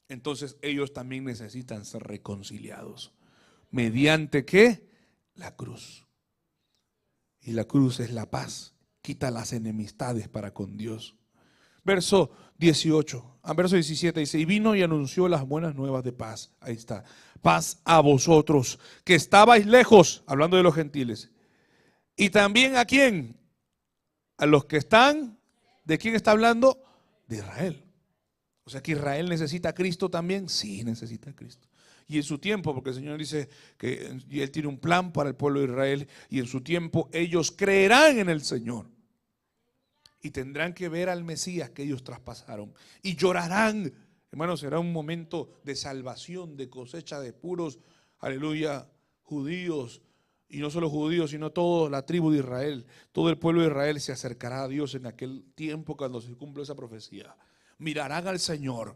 Entonces ellos también necesitan ser reconciliados. ¿Mediante qué? La cruz. Y la cruz es la paz. Quita las enemistades para con Dios. Verso 18, verso 17 dice, y vino y anunció las buenas nuevas de paz. Ahí está. Paz a vosotros, que estabais lejos, hablando de los gentiles. Y también ¿a quién? A los que están, ¿de quién está hablando? De Israel. O sea que Israel necesita a Cristo también. Sí, necesita a Cristo. Y en su tiempo, porque el Señor dice que Él tiene un plan para el pueblo de Israel, y en su tiempo ellos creerán en el Señor. Y tendrán que ver al Mesías que ellos traspasaron. Y llorarán. Hermanos, será un momento de salvación, de cosecha de puros, aleluya, judíos. Y no solo judíos, sino toda la tribu de Israel. Todo el pueblo de Israel se acercará a Dios en aquel tiempo cuando se cumple esa profecía. Mirarán al Señor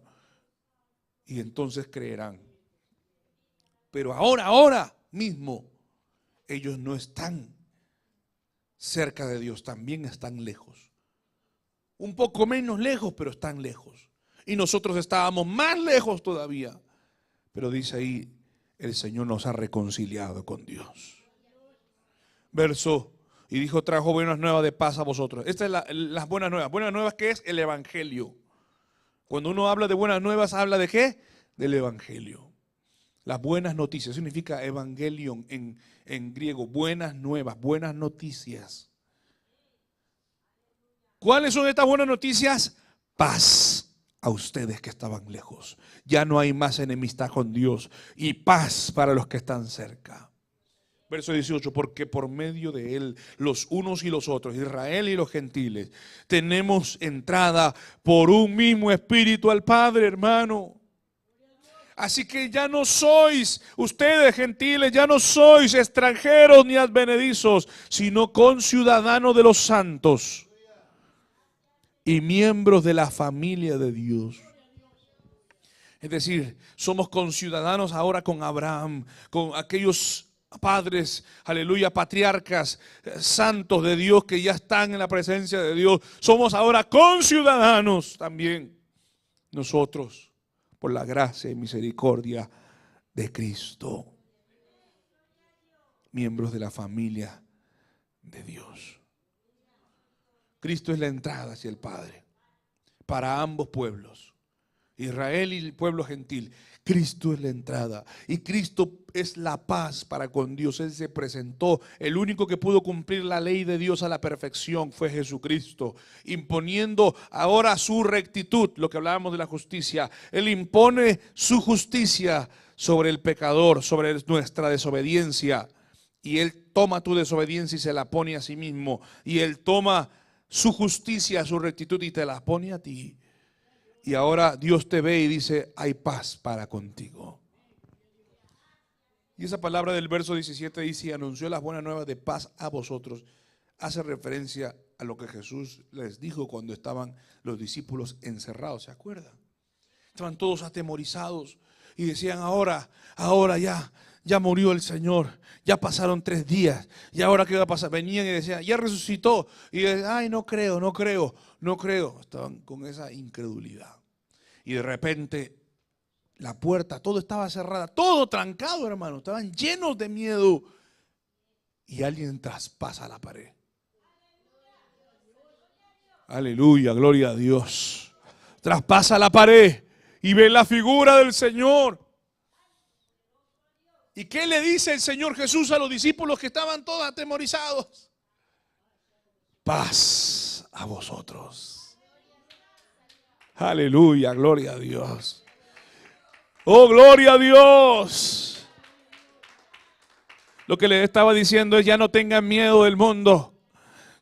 y entonces creerán. Pero ahora mismo ellos no están cerca de Dios, también están lejos. Un poco menos lejos, pero están lejos. Y nosotros estábamos más lejos todavía. Pero dice ahí, el Señor nos ha reconciliado con Dios. Verso, y dijo, trajo buenas nuevas de paz a vosotros. Estas es las buenas nuevas. Buenas nuevas, ¿qué es? El Evangelio. Cuando uno habla de buenas nuevas, ¿habla de qué? Del Evangelio. Las buenas noticias, significa evangelion en griego, buenas nuevas, buenas noticias. ¿Cuáles son estas buenas noticias? Paz a ustedes que estaban lejos. Ya no hay más enemistad con Dios, y paz para los que están cerca. Verso 18, porque por medio de Él, los unos y los otros, Israel y los gentiles, tenemos entrada por un mismo espíritu al Padre, hermano. Así que ya no sois, ustedes gentiles, ya no sois extranjeros ni advenedizos, sino conciudadanos de los santos y miembros de la familia de Dios. Es decir, somos conciudadanos ahora con Abraham, con aquellos padres, aleluya, patriarcas, santos de Dios que ya están en la presencia de Dios. Somos ahora conciudadanos también nosotros, por la gracia y misericordia de Cristo, miembros de la familia de Dios. Cristo es la entrada hacia el Padre para ambos pueblos, Israel y el pueblo gentil. Cristo es la entrada y Cristo es la paz para con Dios. Él se presentó. El único que pudo cumplir la ley de Dios a la perfección fue Jesucristo, imponiendo ahora su rectitud, lo que hablábamos de la justicia. Él impone su justicia sobre el pecador, sobre nuestra desobediencia, y Él toma tu desobediencia y se la pone a sí mismo, y Él toma su justicia, su rectitud, y te la pone a ti. Y ahora Dios te ve y dice, hay paz para contigo. Y esa palabra del verso 17 dice, anunció las buenas nuevas de paz a vosotros. Hace referencia a lo que Jesús les dijo cuando estaban los discípulos encerrados, ¿se acuerdan? Estaban todos atemorizados y decían, ahora ya murió el Señor, ya pasaron 3 días, y ahora qué va a pasar. Venían y decían, ya resucitó, y decían, ay, no creo. Estaban con esa incredulidad. Y de repente la puerta, todo estaba cerrada, todo trancado, hermano, estaban llenos de miedo, y alguien traspasa la pared. Aleluya, gloria a Dios. Traspasa la pared y ve la figura del Señor. ¿Y qué le dice el Señor Jesús a los discípulos que estaban todos atemorizados? Paz a vosotros. Aleluya, gloria a Dios. Oh, gloria a Dios. Lo que le estaba diciendo es: ya no tengan miedo del mundo.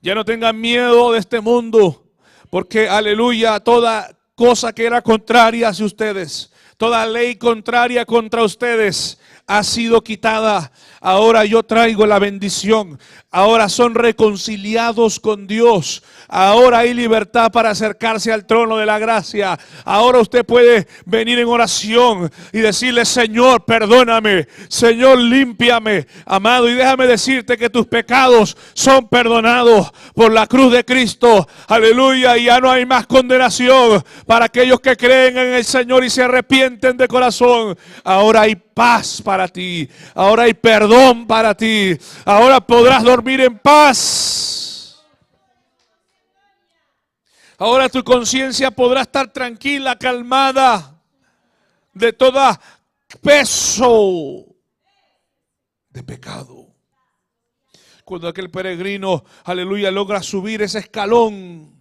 Ya no tengan miedo de este mundo. Porque, aleluya, toda cosa que era contraria hacia ustedes, toda ley contraria contra ustedes ha sido quitada. Ahora yo traigo la bendición. Ahora son reconciliados con Dios. Ahora hay libertad para acercarse al trono de la gracia. Ahora usted puede venir en oración y decirle: Señor, perdóname. Señor, límpiame. Amado, y déjame decirte que tus pecados son perdonados por la cruz de Cristo. Aleluya. Y ya no hay más condenación para aquellos que creen en el Señor y se arrepienten de corazón. Ahora hay paz para ti. Ahora hay perdón para ti. Ahora podrás dormir en paz. Ahora tu conciencia podrá estar tranquila, calmada de todo peso de pecado. Cuando aquel peregrino, aleluya, logra subir ese escalón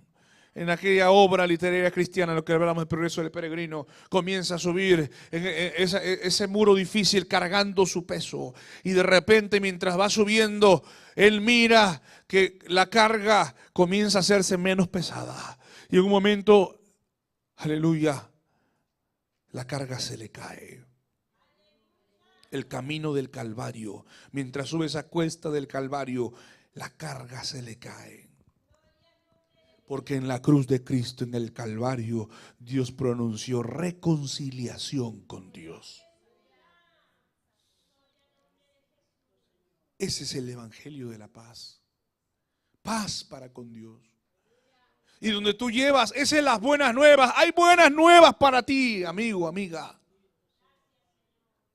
en aquella obra literaria cristiana, lo que hablamos del progreso del peregrino, comienza a subir en ese muro difícil cargando su peso. Y de repente, mientras va subiendo, él mira que la carga comienza a hacerse menos pesada. Y en un momento, aleluya, la carga se le cae. El camino del Calvario, mientras sube esa cuesta del Calvario, la carga se le cae. Porque en la cruz de Cristo, en el Calvario, Dios pronunció reconciliación con Dios. Ese es el evangelio de la paz. Paz para con Dios. Y donde tú llevas, esas son las buenas nuevas. Hay buenas nuevas para ti, amigo, amiga.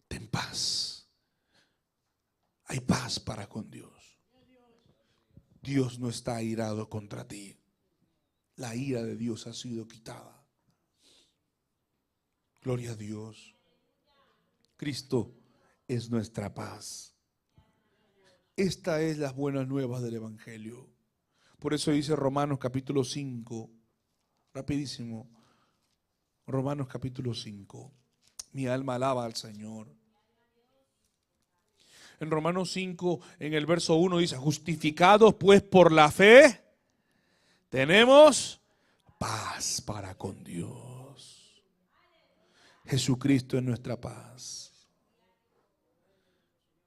Ten paz. Hay paz para con Dios. Dios no está airado contra ti. La ira de Dios ha sido quitada. Gloria a Dios. Cristo es nuestra paz. Esta es las buenas nuevas del evangelio. Por eso dice Romanos capítulo 5, rapidísimo. Romanos capítulo 5. Mi alma alaba al Señor. En Romanos 5, en el verso 1 dice: justificados pues por la fe, tenemos paz para con Dios. Jesucristo es nuestra paz.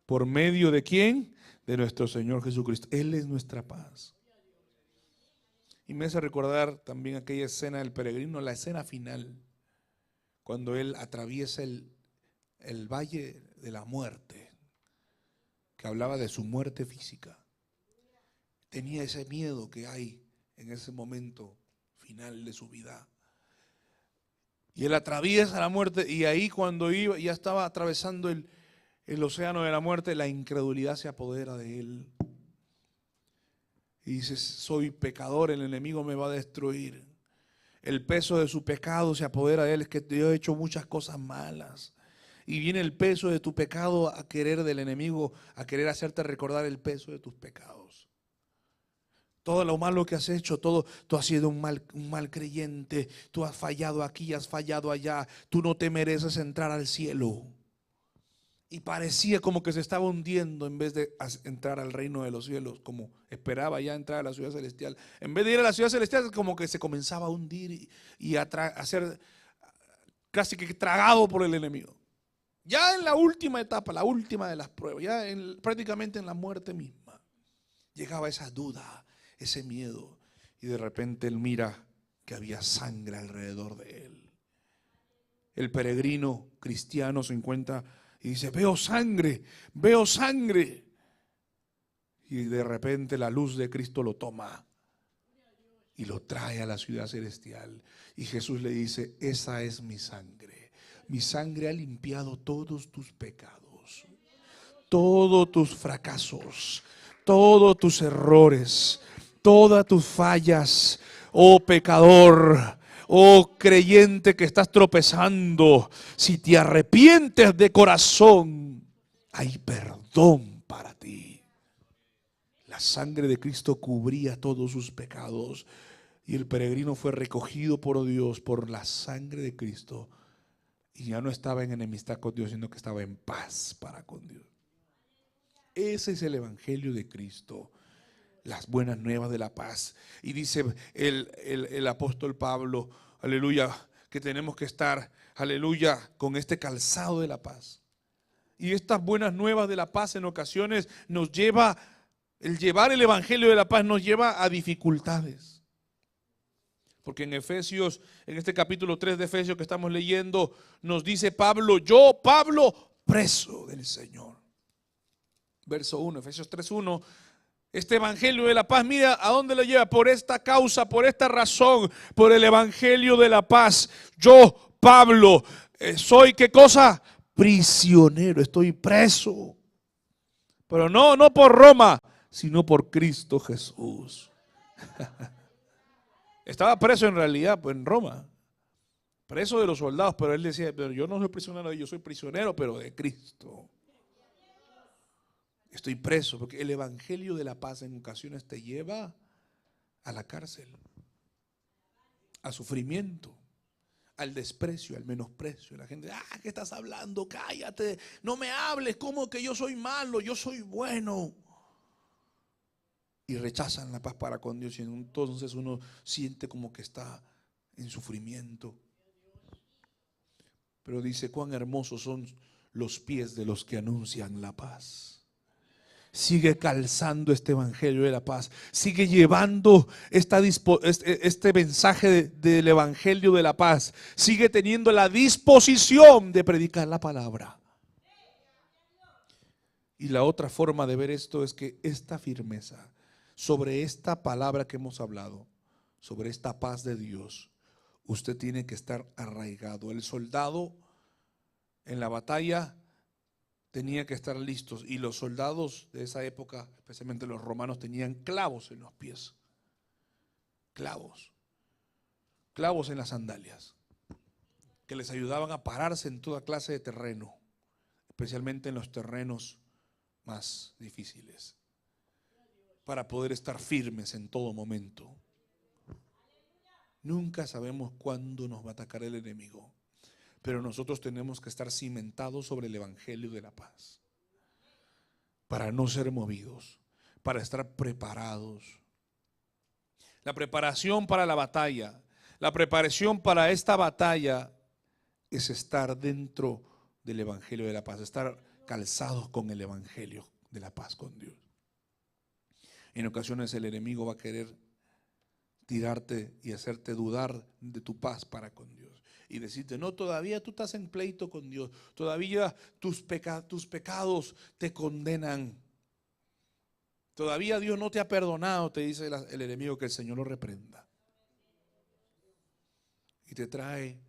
¿Por medio de quién? De nuestro Señor Jesucristo. Él es nuestra paz. Y me hace recordar también aquella escena del peregrino, la escena final, cuando él atraviesa el valle de la muerte, que hablaba de su muerte física. Tenía ese miedo que hay en ese momento final de su vida. Y él atraviesa la muerte, y ahí cuando ya estaba atravesando el océano de la muerte, la incredulidad se apodera de él. Y dice: soy pecador, el enemigo me va a destruir. El peso de su pecado se apodera de él. Es que yo he hecho muchas cosas malas. Y viene el peso de tu pecado a querer del enemigo, a querer hacerte recordar el peso de tus pecados. Todo lo malo que has hecho, tú has sido un mal creyente, tú has fallado aquí, has fallado allá, tú no te mereces entrar al cielo. Y parecía como que se estaba hundiendo en vez de entrar al reino de los cielos, como esperaba ya entrar a la ciudad celestial. En vez de ir a la ciudad celestial, como que se comenzaba a hundir y a ser casi que tragado por el enemigo. Ya en la última etapa, la última de las pruebas, ya prácticamente en la muerte misma, llegaba esa duda, ese miedo, y de repente él mira que había sangre alrededor de él. El peregrino cristiano se encuentra y dice: veo sangre, veo sangre. Y de repente la luz de Cristo lo toma y lo trae a la ciudad celestial. Y Jesús le dice: esa es mi sangre. Mi sangre ha limpiado todos tus pecados, todos tus fracasos, todos tus errores, todas tus fallas. Oh pecador, oh creyente que estás tropezando, si te arrepientes de corazón, hay perdón para ti. La sangre de Cristo cubría todos sus pecados y el peregrino fue recogido por Dios por la sangre de Cristo y ya no estaba en enemistad con Dios, sino que estaba en paz para con Dios. Ese es el evangelio de Cristo, las buenas nuevas de la paz. Y dice el apóstol Pablo, aleluya, que tenemos que estar, aleluya, con este calzado de la paz. Y estas buenas nuevas de la paz en ocasiones nos lleva, el llevar el evangelio de la paz nos lleva a dificultades. Porque en Efesios, en este capítulo 3 de Efesios que estamos leyendo, nos dice Pablo, yo, Pablo, preso del Señor. Verso 1, Efesios 3:1. Este evangelio de la paz, mira a dónde lo lleva. Por esta causa, por esta razón, por el evangelio de la paz. Yo, Pablo, soy, ¿qué cosa? Prisionero, estoy preso. Pero no por Roma, sino por Cristo Jesús. Estaba preso en realidad, pues en Roma. Preso de los soldados, pero él decía, pero yo no soy prisionero, yo soy prisionero, pero de Cristo. Estoy preso, porque el evangelio de la paz en ocasiones te lleva a la cárcel, a sufrimiento, al desprecio, al menosprecio. La gente, ¿qué estás hablando? Cállate, no me hables, como que yo soy malo, yo soy bueno. Y rechazan la paz para con Dios y entonces uno siente como que está en sufrimiento. Pero dice, cuán hermosos son los pies de los que anuncian la paz. Sigue calzando este evangelio de la paz. Sigue llevando este mensaje del evangelio de la paz. Sigue teniendo la disposición de predicar la palabra. Y la otra forma de ver esto es que esta firmeza sobre esta palabra que hemos hablado, sobre esta paz de Dios, usted tiene que estar arraigado. El soldado en la batalla tenía que estar listos, y los soldados de esa época, especialmente los romanos, tenían clavos en los pies, clavos en las sandalias, que les ayudaban a pararse en toda clase de terreno, especialmente en los terrenos más difíciles, para poder estar firmes en todo momento. Nunca sabemos cuándo nos va a atacar el enemigo, pero nosotros tenemos que estar cimentados sobre el evangelio de la paz, para no ser movidos, para estar preparados. La preparación para la batalla, la preparación para esta batalla es estar dentro del evangelio de la paz, estar calzados con el evangelio de la paz con Dios. En ocasiones el enemigo va a querer tirarte y hacerte dudar de tu paz para con Dios. Y decirte, no, todavía tú estás en pleito con Dios. Todavía tus pecados te condenan. Todavía Dios no te ha perdonado, te dice el enemigo, que el Señor lo reprenda. Y te trae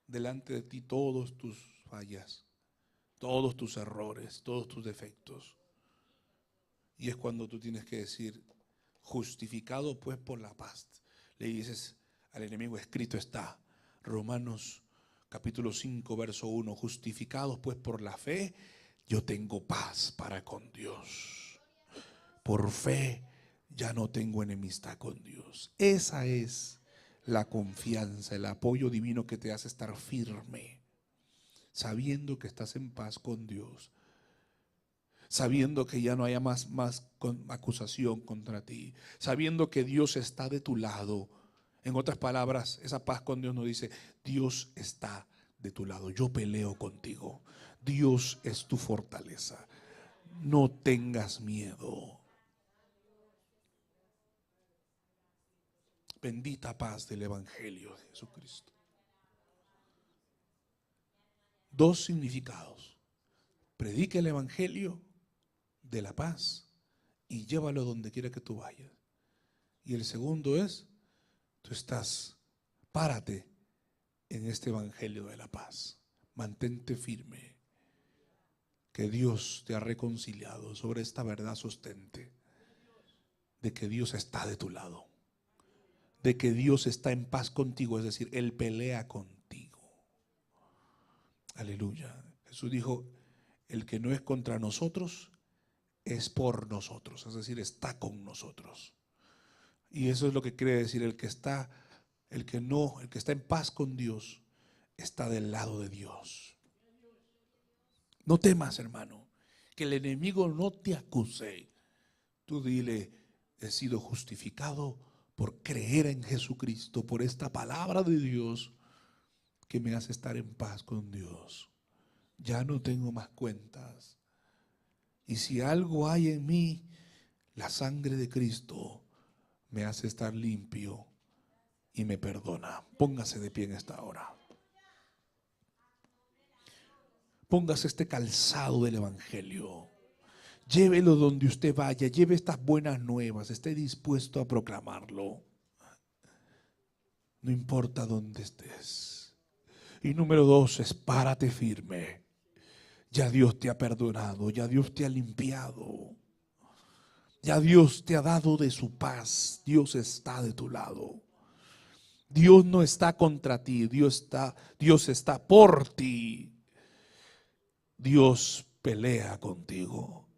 delante de ti todos tus fallas, todos tus errores, todos tus defectos. Y es cuando tú tienes que decir, justificado pues por la paz. Le dices al enemigo, escrito está. Romanos capítulo 5 verso 1, justificados pues por la fe, yo tengo paz para con Dios. Por fe ya no tengo enemistad con Dios. Esa es la confianza, el apoyo divino que te hace estar firme, sabiendo que estás en paz con Dios, sabiendo que ya no haya más acusación contra ti, sabiendo que Dios está de tu lado. En otras palabras, esa paz con Dios nos dice, Dios está de tu lado, yo peleo contigo, Dios es tu fortaleza, no tengas miedo. Bendita paz del evangelio de Jesucristo. Dos significados: predica el evangelio de la paz y llévalo donde quiera que tú vayas. Y el segundo es, tú párate en este evangelio de la paz, mantente firme, que Dios te ha reconciliado. Sobre esta verdad sostente, de que Dios está de tu lado, de que Dios está en paz contigo, es decir, Él pelea contigo. Aleluya. Jesús dijo, el que no es contra nosotros es por nosotros, es decir, está con nosotros. Y eso es lo que quiere decir, el que está en paz con Dios está del lado de Dios. No temas, hermano, que el enemigo no te acuse. Tú dile, he sido justificado por creer en Jesucristo, por esta palabra de Dios que me hace estar en paz con Dios. Ya no tengo más cuentas. Y si algo hay en mí, la sangre de Cristo me hace estar limpio y me perdona. Póngase de pie en esta hora. Póngase este calzado del evangelio. Llévelo donde usted vaya, lleve estas buenas nuevas, esté dispuesto a proclamarlo. No importa dónde estés. Y número 2, párate firme. Ya Dios te ha perdonado, ya Dios te ha limpiado. Ya Dios te ha dado de su paz, Dios está de tu lado. Dios no está contra ti, Dios está por ti. Dios pelea contigo.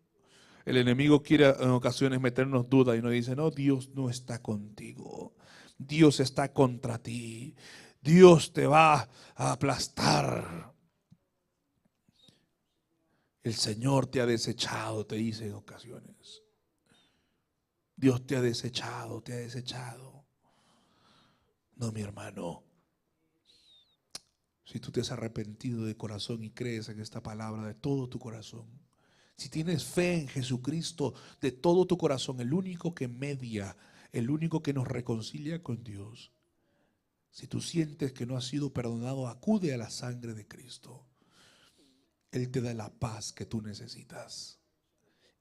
El enemigo quiere en ocasiones meternos dudas y nos dice, no, Dios no está contigo. Dios está contra ti. Dios te va a aplastar. El Señor te ha desechado, te dice en ocasiones. Dios te ha desechado, te ha desechado. No, mi hermano. Si tú te has arrepentido de corazón y crees en esta palabra de todo tu corazón, si tienes fe en Jesucristo de todo tu corazón, el único que media, el único que nos reconcilia con Dios, si tú sientes que no has sido perdonado, acude a la sangre de Cristo. Él te da la paz que tú necesitas.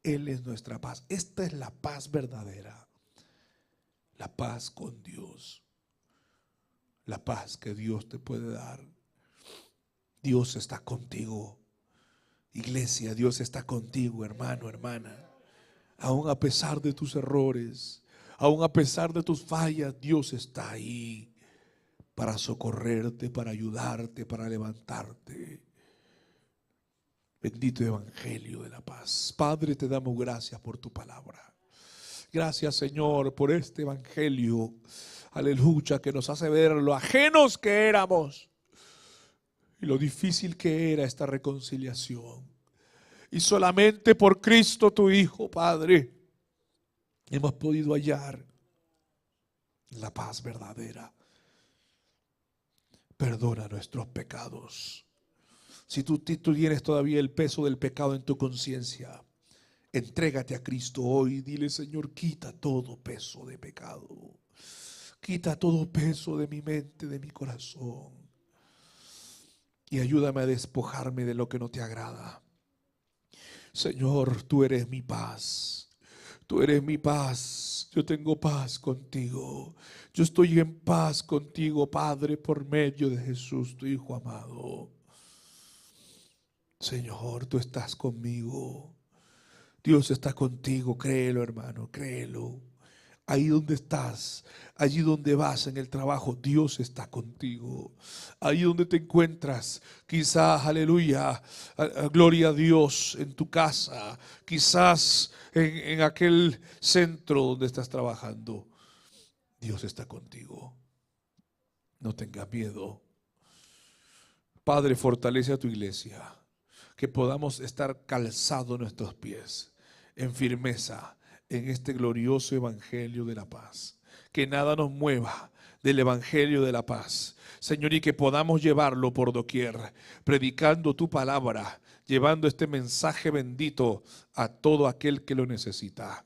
Él es nuestra paz. Esta es la paz verdadera. La paz con Dios. La paz que Dios te puede dar. Dios está contigo. Iglesia, Dios está contigo, hermano, hermana. Aún a pesar de tus errores, aún a pesar de tus fallas, Dios está ahí para socorrerte, para ayudarte, para levantarte. Bendito evangelio de la paz. Padre, te damos gracias por tu palabra. Gracias, Señor, por este evangelio. Aleluya, que nos hace ver lo ajenos que éramos y lo difícil que era esta reconciliación. Y solamente por Cristo tu Hijo, Padre, hemos podido hallar la paz verdadera. Perdona nuestros pecados. Si tú tienes todavía el peso del pecado en tu conciencia, entrégate a Cristo hoy. Dile, Señor, quita todo peso de pecado. Quita todo peso de mi mente, de mi corazón. Y ayúdame a despojarme de lo que no te agrada. Señor, tú eres mi paz. Tú eres mi paz. Yo tengo paz contigo. Yo estoy en paz contigo, Padre, por medio de Jesús, tu Hijo amado. Señor, tú estás conmigo. Dios está contigo. Créelo, hermano, créelo. Ahí donde estás, allí donde vas en el trabajo, Dios está contigo. Ahí donde te encuentras, quizás, aleluya, gloria a Dios, en tu casa, quizás en aquel centro donde estás trabajando, Dios está contigo. No tengas miedo. Padre, fortalece a tu iglesia, que podamos estar calzados nuestros pies en firmeza en este glorioso evangelio de la paz. Que nada nos mueva del evangelio de la paz, Señor, y que podamos llevarlo por doquier, predicando tu palabra, llevando este mensaje bendito a todo aquel que lo necesita.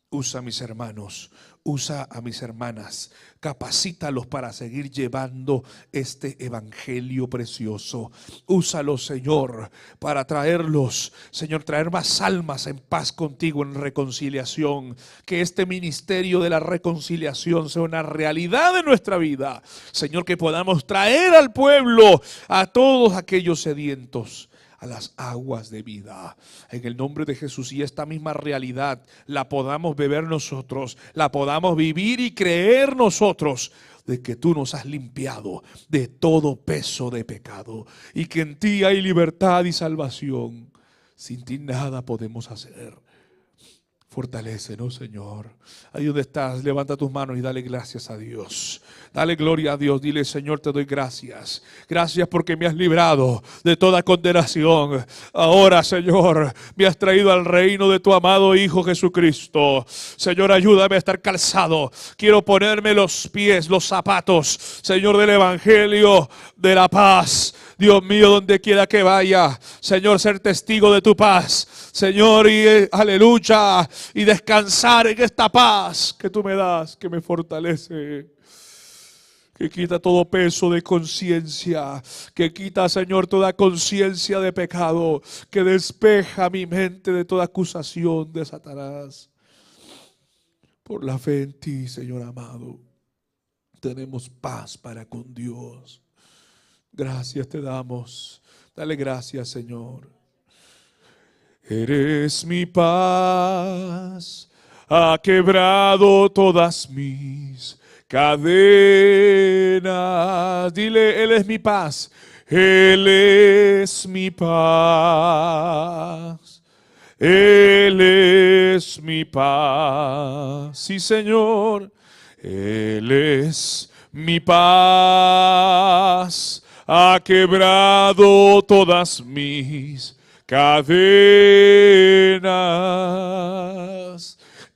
Usa a mis hermanos, usa a mis hermanas, capacítalos para seguir llevando este evangelio precioso. Úsalos, Señor, para traerlos, Señor, traer más almas en paz contigo, en reconciliación. Que este ministerio de la reconciliación sea una realidad de nuestra vida. Señor, que podamos traer al pueblo a todos aquellos sedientos, a las aguas de vida. En el nombre de Jesús, y esta misma realidad la podamos beber nosotros, la podamos vivir y creer nosotros, de que tú nos has limpiado de todo peso de pecado y que en ti hay libertad y salvación. Sin ti nada podemos hacer. Fortalécenos, Señor. Ahí donde estás, levanta tus manos y dale gracias a Dios. Dale gloria a Dios. Dile: Señor, te doy gracias. Gracias porque me has librado de toda condenación. Ahora, Señor, me has traído al reino de tu amado Hijo Jesucristo. Señor, ayúdame a estar calzado. Quiero ponerme los pies, los zapatos, Señor, del Evangelio de la paz. Dios mío, donde quiera que vaya, Señor, ser testigo de tu paz, Señor, y aleluya, y descansar en esta paz que tú me das, que me fortalece, que quita todo peso de conciencia, que quita, Señor, toda conciencia de pecado, que despeja mi mente de toda acusación de Satanás. Por la fe en ti, Señor amado, tenemos paz para con Dios. Gracias te damos. Dale gracias, Señor. Eres mi paz, ha quebrado todas mis cadenas. Dile: Él es mi paz. Él es mi paz. Él es mi paz. Sí, Señor. Él es mi paz. Ha quebrado todas mis cadenas.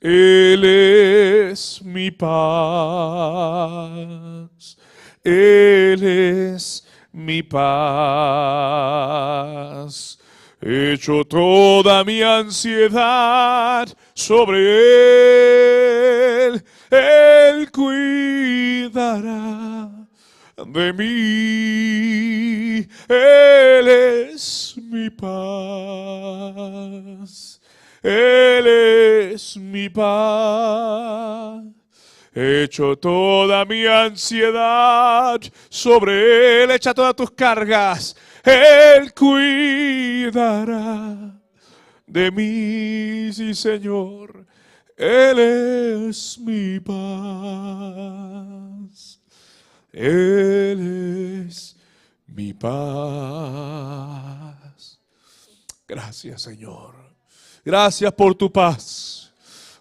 Él es mi paz. Él es mi paz. Echo toda mi ansiedad sobre Él. Él cuidará de mí. Él es mi paz. Él es mi paz. Echo toda mi ansiedad sobre Él. Echa todas tus cargas. Él cuidará de mí. Sí, Señor. Él es mi paz. Él es mi paz. Gracias, Señor. Gracias por tu paz.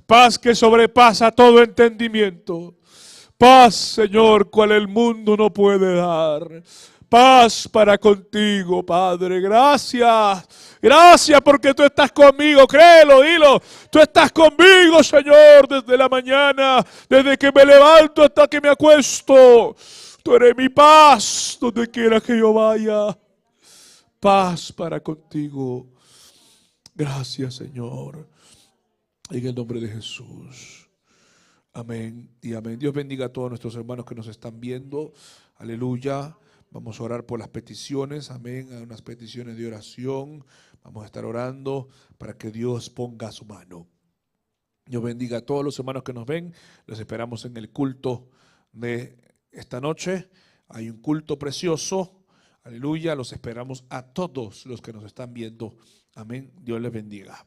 Paz que sobrepasa todo entendimiento. Paz, Señor, cual el mundo no puede dar. Paz para contigo, Padre. Gracias. Gracias porque tú estás conmigo. Créelo, dilo. Tú estás conmigo, Señor, desde la mañana, desde que me levanto hasta que me acuesto. Tú eres mi paz donde quiera que yo vaya. Paz para contigo. Gracias, Señor. En el nombre de Jesús. Amén y amén. Dios bendiga a todos nuestros hermanos que nos están viendo. Aleluya. Vamos a orar por las peticiones. Amén. Hay unas peticiones de oración. Vamos a estar orando para que Dios ponga su mano. Dios bendiga a todos los hermanos que nos ven. Los esperamos en el culto de esta noche. Hay un culto precioso. Aleluya. Los esperamos a todos los que nos están viendo. Amén. Dios les bendiga.